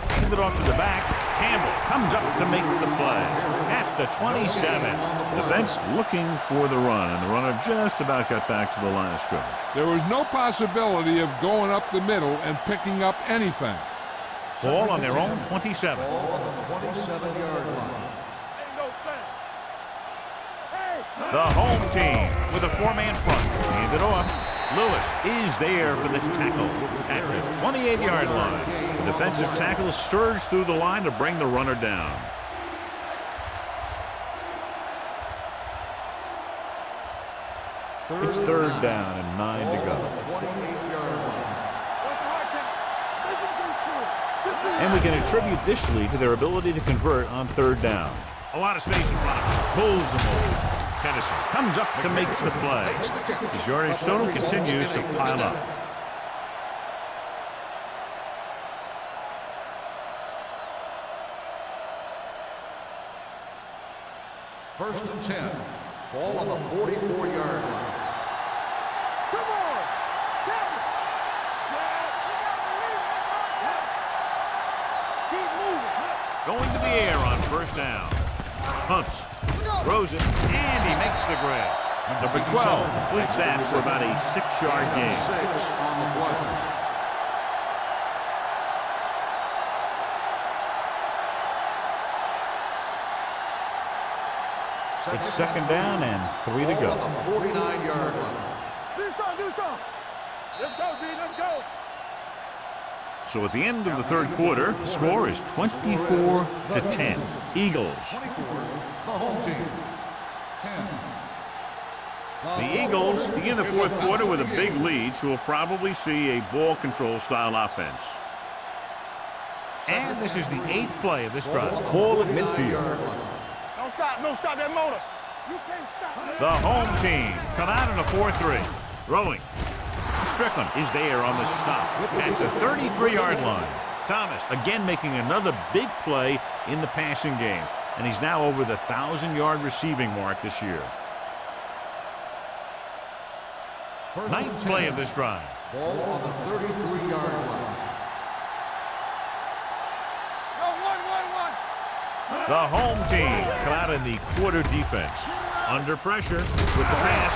Hand it off to the back. Campbell comes up to make the play at the 27. Defense looking for the run, and the runner just about got back to the line of scrimmage. There was no possibility of going up the middle and picking up anything. Ball on their own 27. Ball on the 27-yard line. Ain't no thing. Hey. The home team with a 4-man front. Hand it off. Lewis is there for the tackle at the 28-yard line. The defensive tackle surged through the line to bring the runner down. It's 3rd down and 9 to go. And we can attribute this lead to their ability to convert on 3rd down. A lot of space in front of him. Pulls them over. Tennyson comes up to make the play. His yardage total continues to pile up. First and 10. Ball on the 44-yard line. Come on. Keep moving. Going to the air on 1st down. Pumps. Throws it, and he makes the grab. Number 12 completes that for about a 6-yard gain. 6 on the play. It's 2nd down and 3 to go. On the 49-yard line. Do something. Let's go, D. Let's go. So at the end of the 3rd quarter, the score is 24-10. Eagles. 24, the home team. 10. The Eagles begin the fourth quarter with a big lead, so we'll probably see a ball control style offense. And this is the 8th play of this drive. Ball at midfield. Don't stop that motor. You can't stop. The home team come out in a 4-3. Throwing. Strickland is there on the stop at the 33-yard line. Thomas again making another big play in the passing game. And he's now over the 1,000-yard receiving mark this year. 9th play of this drive. Ball on the 33-yard line. The home team come out in the quarter defense. Under pressure with the pass.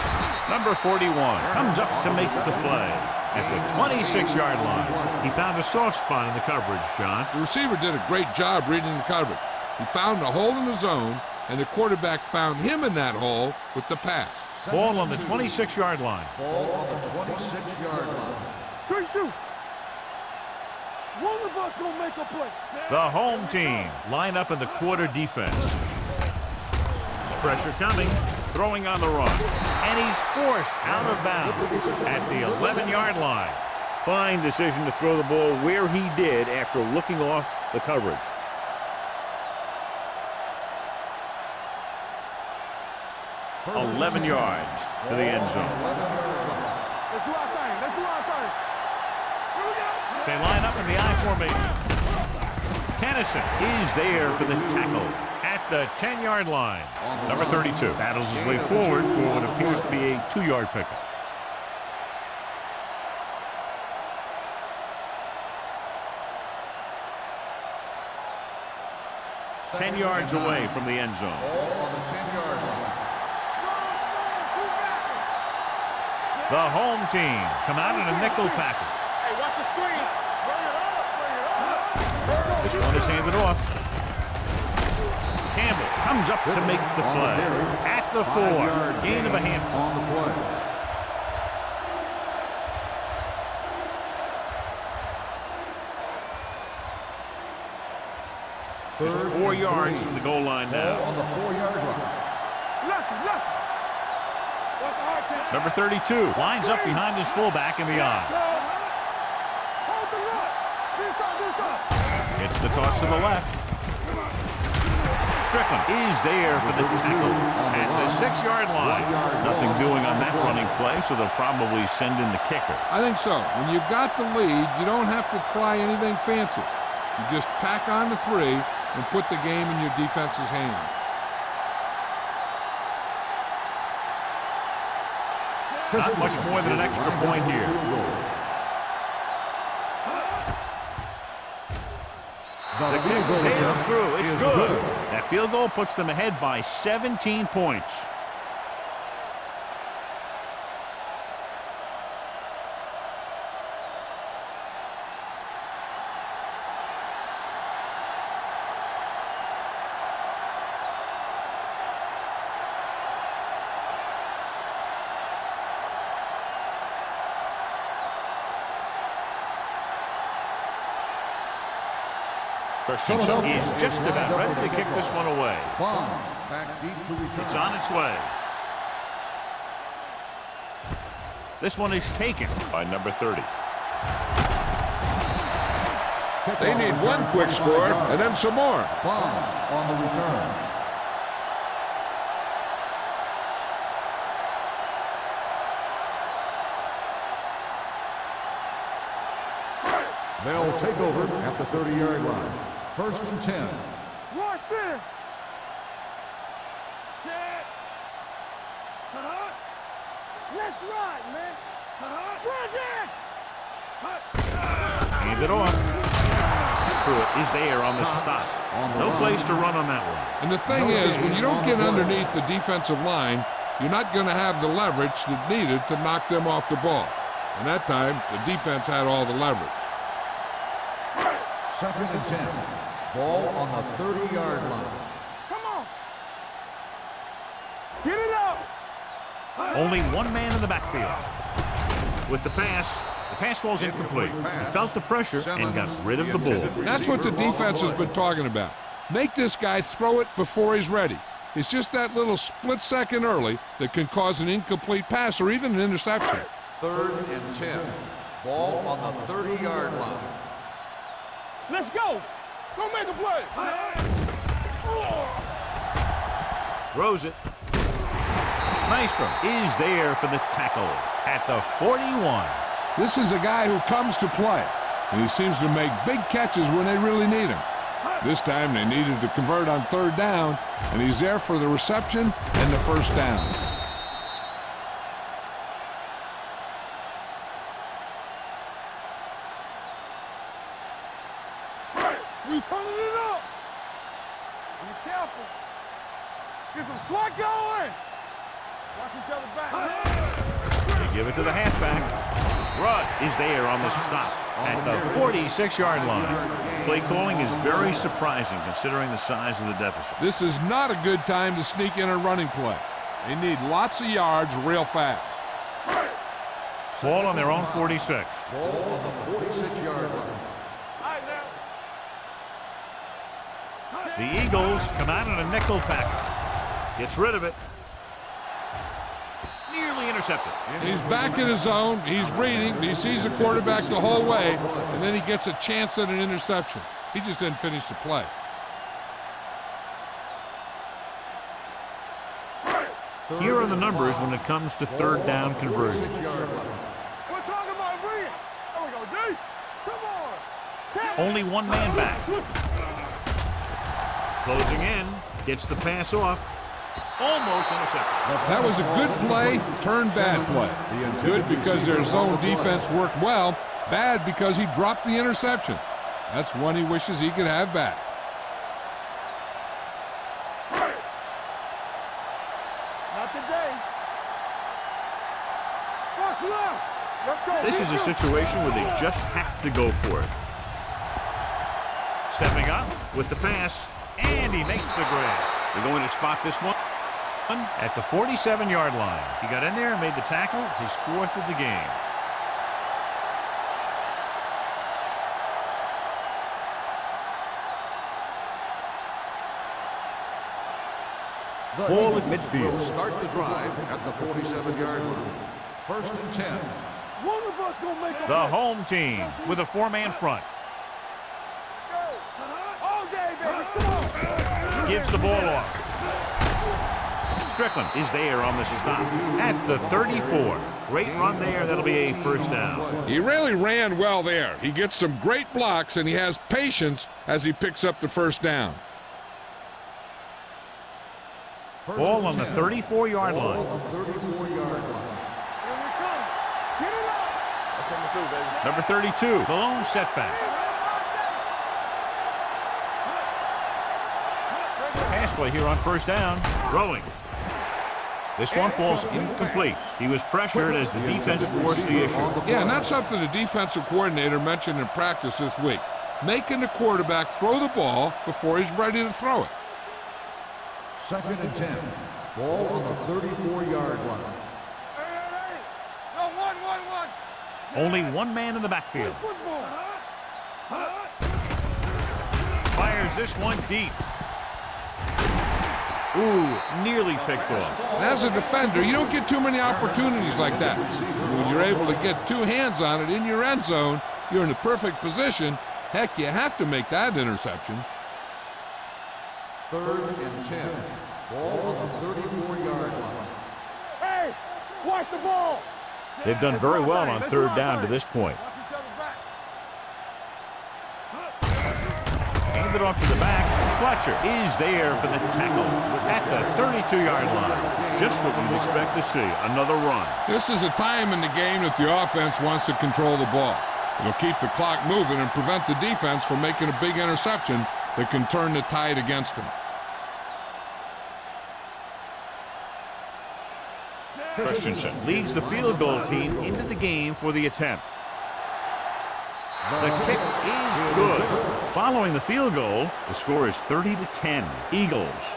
Number 41 comes up to make the play at the 26-yard line. He found a soft spot in the coverage, John. The receiver did a great job reading the coverage. He found a hole in the zone, and the quarterback found him in that hole with the pass. Ball on the 26-yard line. Ball on the 26-yard line. Good shoot. One of us gonna make a play. The home team line up in the quarter defense. Pressure coming, throwing on the run, and he's forced out of bounds at the 11-yard line. Fine decision to throw the ball where he did after looking off the coverage. First 11 yards to the end zone. Let's do our thing. Let's do our thing. Here we go. They line up in the I formation. Kennison is there for the tackle at the 10-yard line. Number 32 battles his way forward for what appears to be a 2-yard pickup. Ten yards away from the end zone. Ball on the 10-yard line. The home team come out in a nickel package. Hey, watch the screen. Bring it up. Bring it up. This one is handed off. Campbell comes up to make the play at the 4. Gain of a handful. On the play. Just 4 yards from the goal line Ball now. on the 4-yard line. Left. Watch the hard count. Number 32 lines up behind his fullback in the eye. Hold the run. This up. It's the toss to the left. Strickland is there for the tackle at the 6-yard line. Nothing doing on that running play, so they'll probably send in the kicker. I think so. When you've got the lead, you don't have to try anything fancy. You just tack on the 3 and put the game in your defense's hands. Not much more than an extra point here. The kick sails through. It's good. That field goal puts them ahead by 17 points. Christensen is just about ready to kick this one away. Bond back deep to return. It's on its way. This one is taken by number 30. They need one quick score and then some more. Bond on the return. They'll take over at the 30-yard line. 1st and 10. Rush in. Set. Let's ride, man. Run in. Hand it off. Pruitt is there on the stop. No place to run on that one. And the thing is, when you don't get underneath the defensive line, you're not going to have the leverage that needed to knock them off the ball. And that time, the defense had all the leverage. 2nd and 10. Ball on the 30-yard line. Come on. Get it up. Only one man in the backfield. With the pass falls incomplete. He felt the pressure and got rid of the ball. That's what the defense has been talking about. Make this guy throw it before he's ready. It's just that little split second early that can cause an incomplete pass or even an interception. 3rd and 10. Ball on the 30-yard line. Let's go. Go make a play. Throws it. Nystrom is there for the tackle at the 41. This is a guy who comes to play, and he seems to make big catches when they really need him. This time they needed to convert on 3rd down, and he's there for the reception and the 1st down. We turning it up. Be careful. Get some swat going. Watch each other back. They give it to the halfback. Rudd is there on the stop at the 46-yard line. Play calling is very surprising considering the size of the deficit. This is not a good time to sneak in a running play. They need lots of yards real fast. Ball on their own 46. Ball on the 46-yard line. The Eagles come out in a nickel package. Gets rid of it. Nearly intercepted. He's back in his zone. He's reading. He sees the quarterback the whole way, and then he gets a chance at an interception. He just didn't finish the play. Here are the numbers when it comes to 3rd down conversion. We're talking about brilliant. There we go, D. Come on. Only one man back. Closing in. Gets the pass off. Almost intercepted. That was a good play, turned bad play. Good because their zone defense worked well. Bad because he dropped the interception. That's one he wishes he could have back. Not today. Watch left. Let's go. This is a situation where they just have to go for it. Stepping up with the pass, and he makes the grab. They're going to spot this one at the 47-yard line. He got in there and made the tackle, his 4th of the game. Ball at midfield. Start the drive at the 47-yard line. 1st and 10. One of us gonna make a The home team with a 4-man front. all day, baby. Come on. Gives the ball off. Strickland is there on the stop at the 34. Great run there. That'll be a 1st down. He really ran well there. He gets some great blocks, and he has patience as he picks up the 1st down. Ball on the 34-yard line. Here we come. Get it up. That's number 2, baby. Number 32, the lone setback. Pass play here on 1st down. Throwing. This one falls incomplete. He was pressured as the defense forced the issue. Yeah, and that's something the defensive coordinator mentioned in practice this week. Making the quarterback throw the ball before he's ready to throw it. 2nd and 10. Ball on the 34-yard line. Hey. No, one. Only one man in the backfield. Football. Fires this one deep. Ooh, nearly picked off. And as a defender, you don't get too many opportunities like that. When you're able to get 2 hands on it in your end zone, you're in the perfect position. Heck, you have to make that interception. 3rd and 10. Ball on the 34-yard line. Hey, watch the ball. They've done very well on 3rd down to this point. Watch each other back. Hand it off to the back. Fletcher is there for the tackle at the 32-yard line. Just what we'd expect to see. Another run. This is a time in the game that the offense wants to control the ball. It'll keep the clock moving and prevent the defense from making a big interception that can turn the tide against them. Christensen leads the field goal team into the game for the attempt. The kick is good. Following the field goal, the score is 30-10. Eagles.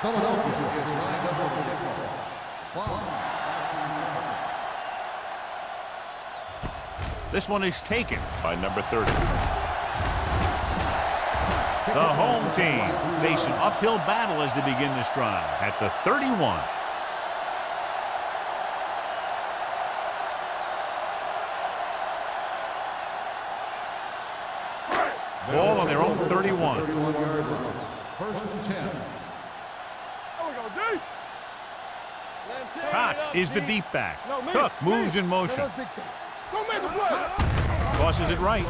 Philadelphia is lined up for the kickoff. Bomb. This one is taken by number 30. The home team face an uphill battle as they begin this drive at the 31. Ball on their own 31. 31-yard line. First and 10. There we go, D. Cox is the deep back. No, me. Cook moves in motion. Let's big time. Don't make a play. Tosses it right.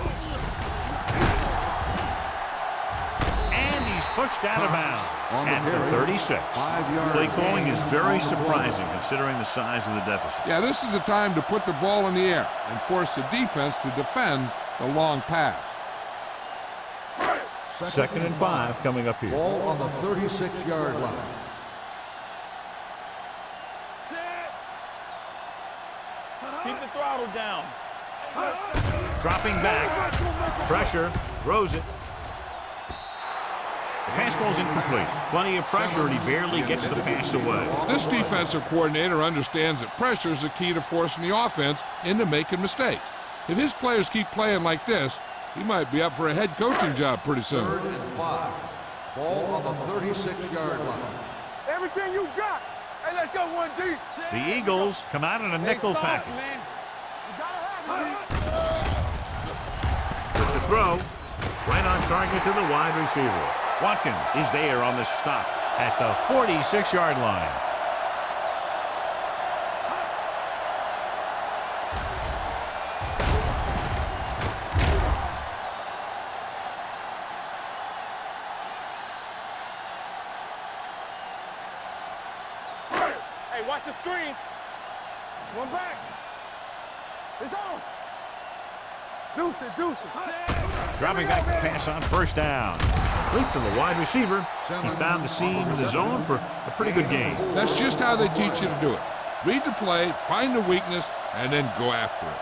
And he's pushed out of bounds at the 36. 5-yard Play calling is very surprising considering the size of the deficit. Yeah, this is a time to put the ball in the air and force the defense to defend the long pass. Second and 5 coming up here. Ball on the 36-yard line. Keep the throttle down. Dropping back. Pressure. Throws it. The pass falls incomplete. Plenty of pressure, and he barely gets the pass away. This defensive coordinator understands that pressure is the key to forcing the offense into making mistakes. If his players keep playing like this, he might be up for a head coaching job pretty soon. 3rd and 5. Ball on the 36-yard line. Everything you got. Hey, let's go 1D. The Eagles come out in a nickel package. You gotta have it, With the throw, right on target to the wide receiver. Watkins is there on the stop at the 46-yard line. Hey, watch the screen. One back. It's on. Deuce it. Dropping back the pass on first down. Leap to the wide receiver. He found the seam in the zone for a pretty good game. That's just how they teach you to do it. Read the play, find the weakness, and then go after it.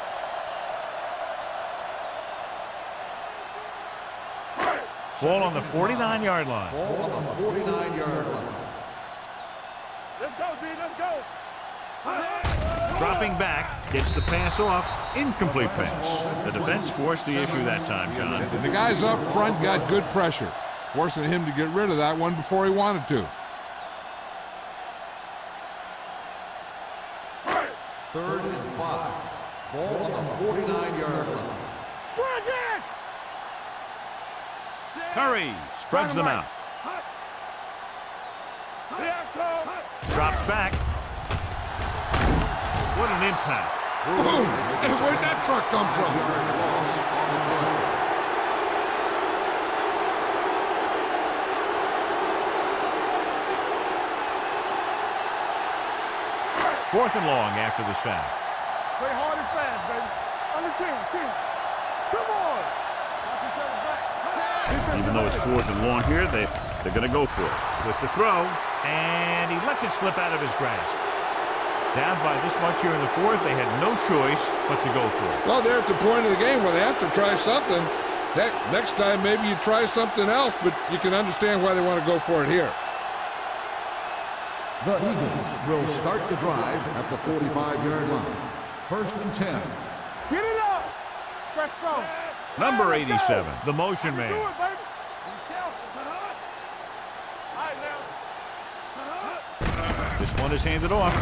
Ball on the 49-yard line. Ball on the 49-yard line. Let's go, D. Let's go. Dropping back, gets the pass off. Incomplete pass. The defense forced the issue that time, John. And the guys up front got good pressure, forcing him to get rid of that one before he wanted to. 3rd and 5. Ball on the 49-yard line. Curry spreads them out. Drops back. What an impact. Boom! Where'd that truck come from? Fourth and long after the sack. Play hard and fast, baby. Under 10. Come on. Knock each other back. Even though it's fourth and long here, they're going to go for it. With the throw, and he lets it slip out of his grasp. Down by this much here in the fourth, they had no choice but to go for it. Well, they're at the point of the game where they have to try something. Heck, next time maybe you try something else, but you can understand why they want to go for it here. The Eagles will start the drive at the 45-yard line. 1st and 10. Get it up. Stretch strong. Number 87, the motion Do man. it, baby. Be careful. All right, now. This one is handed off.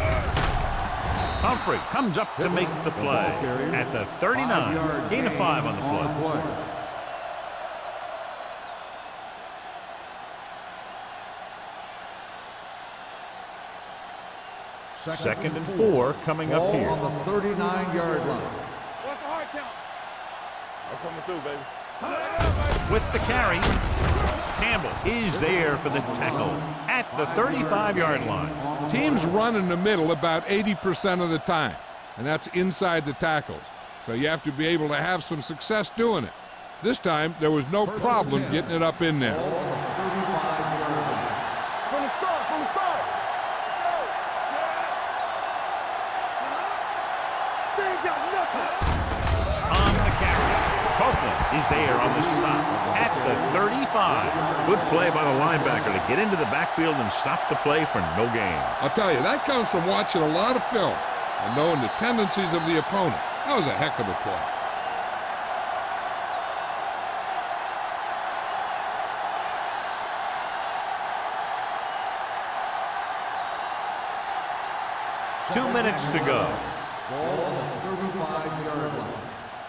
Humphrey comes up to make the play at the 39. Gain of 5 on the play. Second and 4 coming up Ball here. on the 39-yard line. What's the hard count? I'm coming through, baby. With the carry, Campbell is there for the tackle at the 35-yard line. Teams run in the middle about 80% of the time, and that's inside the tackles. So you have to be able to have some success doing it. This time, there was no problem getting it up in there. Ball on the 35-yard line. From the start. They ain't got nothing. On the carry, Copeland He's there on the stop at the 35. Good play by the linebacker to get into the backfield and stop the play for no gain. I'll tell you, that comes from watching a lot of film and knowing the tendencies of the opponent. That was a heck of a play. Two minutes to go. Ball on the 35-yard line.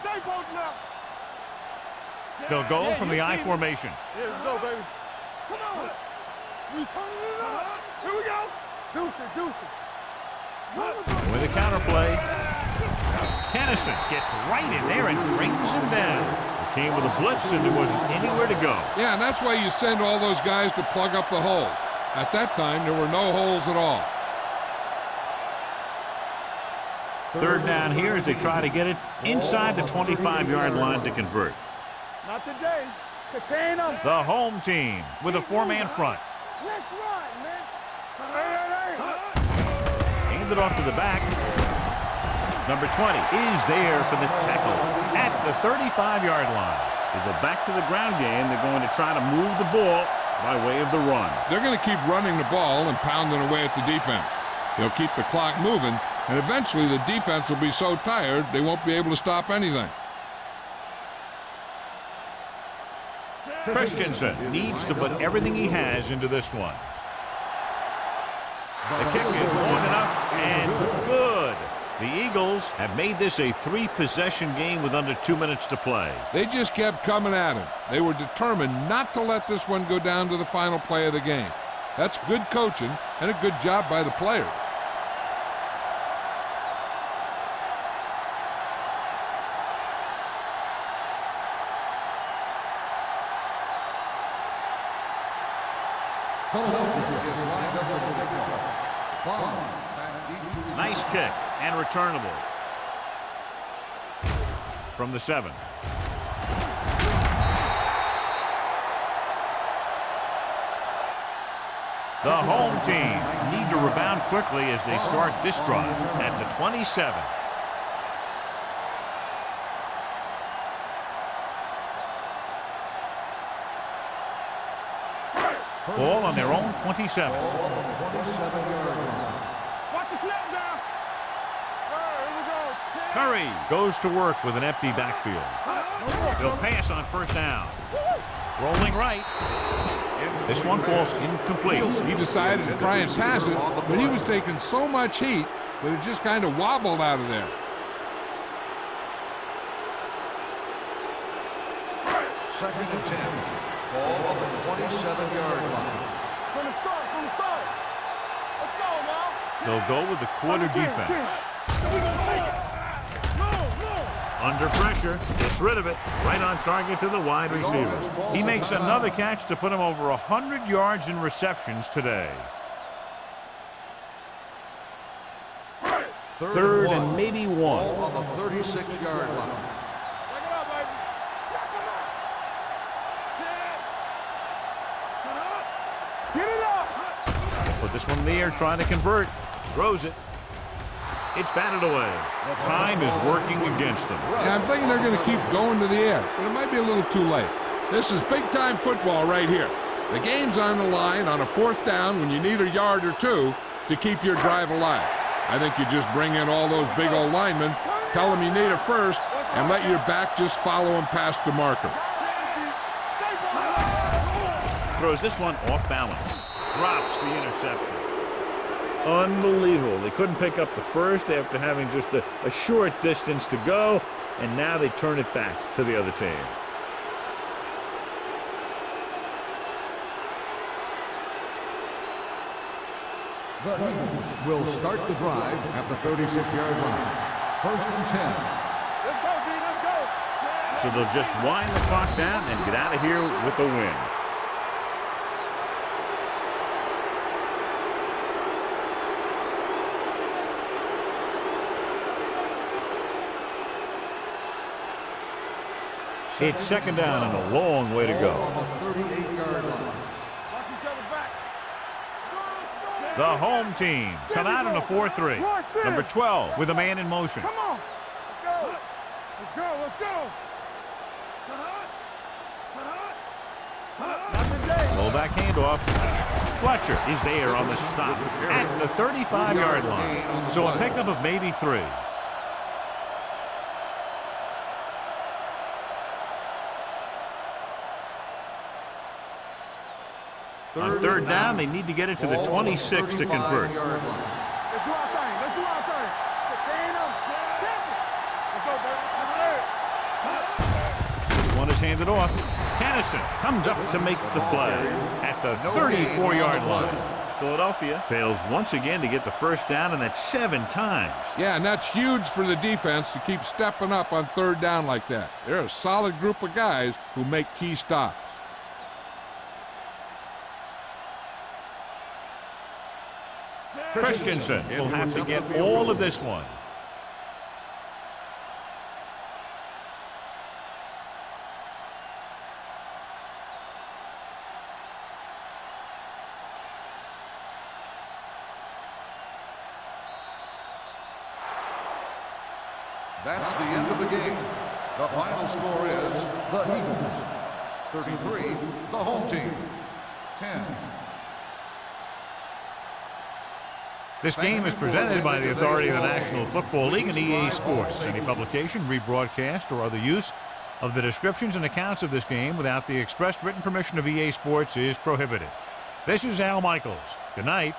Stay posted up. They'll go from the I formation. Yeah, let's go, baby. Come on. We turning it up. Here we go. Deuce it. With a counter play, Kennison gets right in there and brings him down. He came with a blitz and there wasn't anywhere to go. Yeah, and that's why you send all those guys to plug up the hole. At that time, there were no holes at all. Third down here as they try to get it inside the 25-yard line to convert. Not today. Contain them. The home team with a four-man front. Let's run, man. Hey. Hand it off to the back. Number 20 is there for the tackle at the 35-yard line. They go back to the ground game. They're going to try to move the ball by way of the run. They're going to keep running the ball and pounding away at the defense. They'll keep the clock moving, and eventually the defense will be so tired they won't be able to stop anything. Christensen needs to put everything he has into this one. The kick is long enough and good. The Eagles have made this a three-possession game with under 2 minutes to play. They just kept coming at him. They were determined not to let this one go down to the final play of the game. That's good coaching and a good job by the players. Philadelphia is lined up for the kickoff. Bomb back deep to the Nice kick and returnable from the 7. The home team need to rebound quickly as they start this drive at the 27. Ball on their own 27. ball on the 27-yard line. Watch the snap down. Here we go. Curry goes to work with an empty backfield. He'll pass on first down. Rolling right. This one falls incomplete. He decided to try and pass it, but he was taking so much heat that it just kind of wobbled out of there. Second and 10. Ball on the 27-yard line. From the start. Let's go, now. They'll go with the quarter defense. We gonna make it. Under pressure, gets rid of it, right on target to the wide receiver. He makes another catch to put him over 100 yards in receptions today. Third and maybe one. Ball on the 36-yard line. Take it up, baby. Get it up. Put this one in the air, trying to convert. Throws it. It's batted away. Time is working against them. Yeah, I'm thinking they're going to keep going to the air, but it might be a little too late. This is big-time football right here. The game's on the line on a fourth down when you need a yard or two to keep your drive alive. I think you just bring in all those big old linemen, tell them you need it first, and let your back just follow them past the marker. Throws this one off balance. Drops the interception. Unbelievable. They couldn't pick up the first after having just a short distance to go, and now they turn it back to the other team. The Eagles will start the drive at the 36-yard line. First and 10. Let's go, D. Let's go. So they'll just wind the clock down and get out of here with a win. It's second down and a long way to Ball go. on the 38-yard line. Watch each other back. The home team come out in a 4-3. Number 12 with a man in motion. Come on. Let's go. Let's go. Let's go. Fullback handoff. Fletcher is there on the stop at the 35-yard line. So a pickup of maybe 3. On third down, they need to get it to the 26 to convert. Let's do our thing. Let's do our thing. This one is handed off. Cannison comes up to make the play at the 34-yard line. Philadelphia fails once again to get the first down, and that's 7 times. Yeah, and that's huge for the defense to keep stepping up on third down like that. They're a solid group of guys who make key stops. Christensen will have to get all of this one. That's the end of the game. The final score is the Eagles 33, the home team 10. This game is presented by the authority of the National Football League and EA Sports. Any publication, rebroadcast, or other use of the descriptions and accounts of this game without the expressed written permission of EA Sports is prohibited. This is Al Michaels. Good night.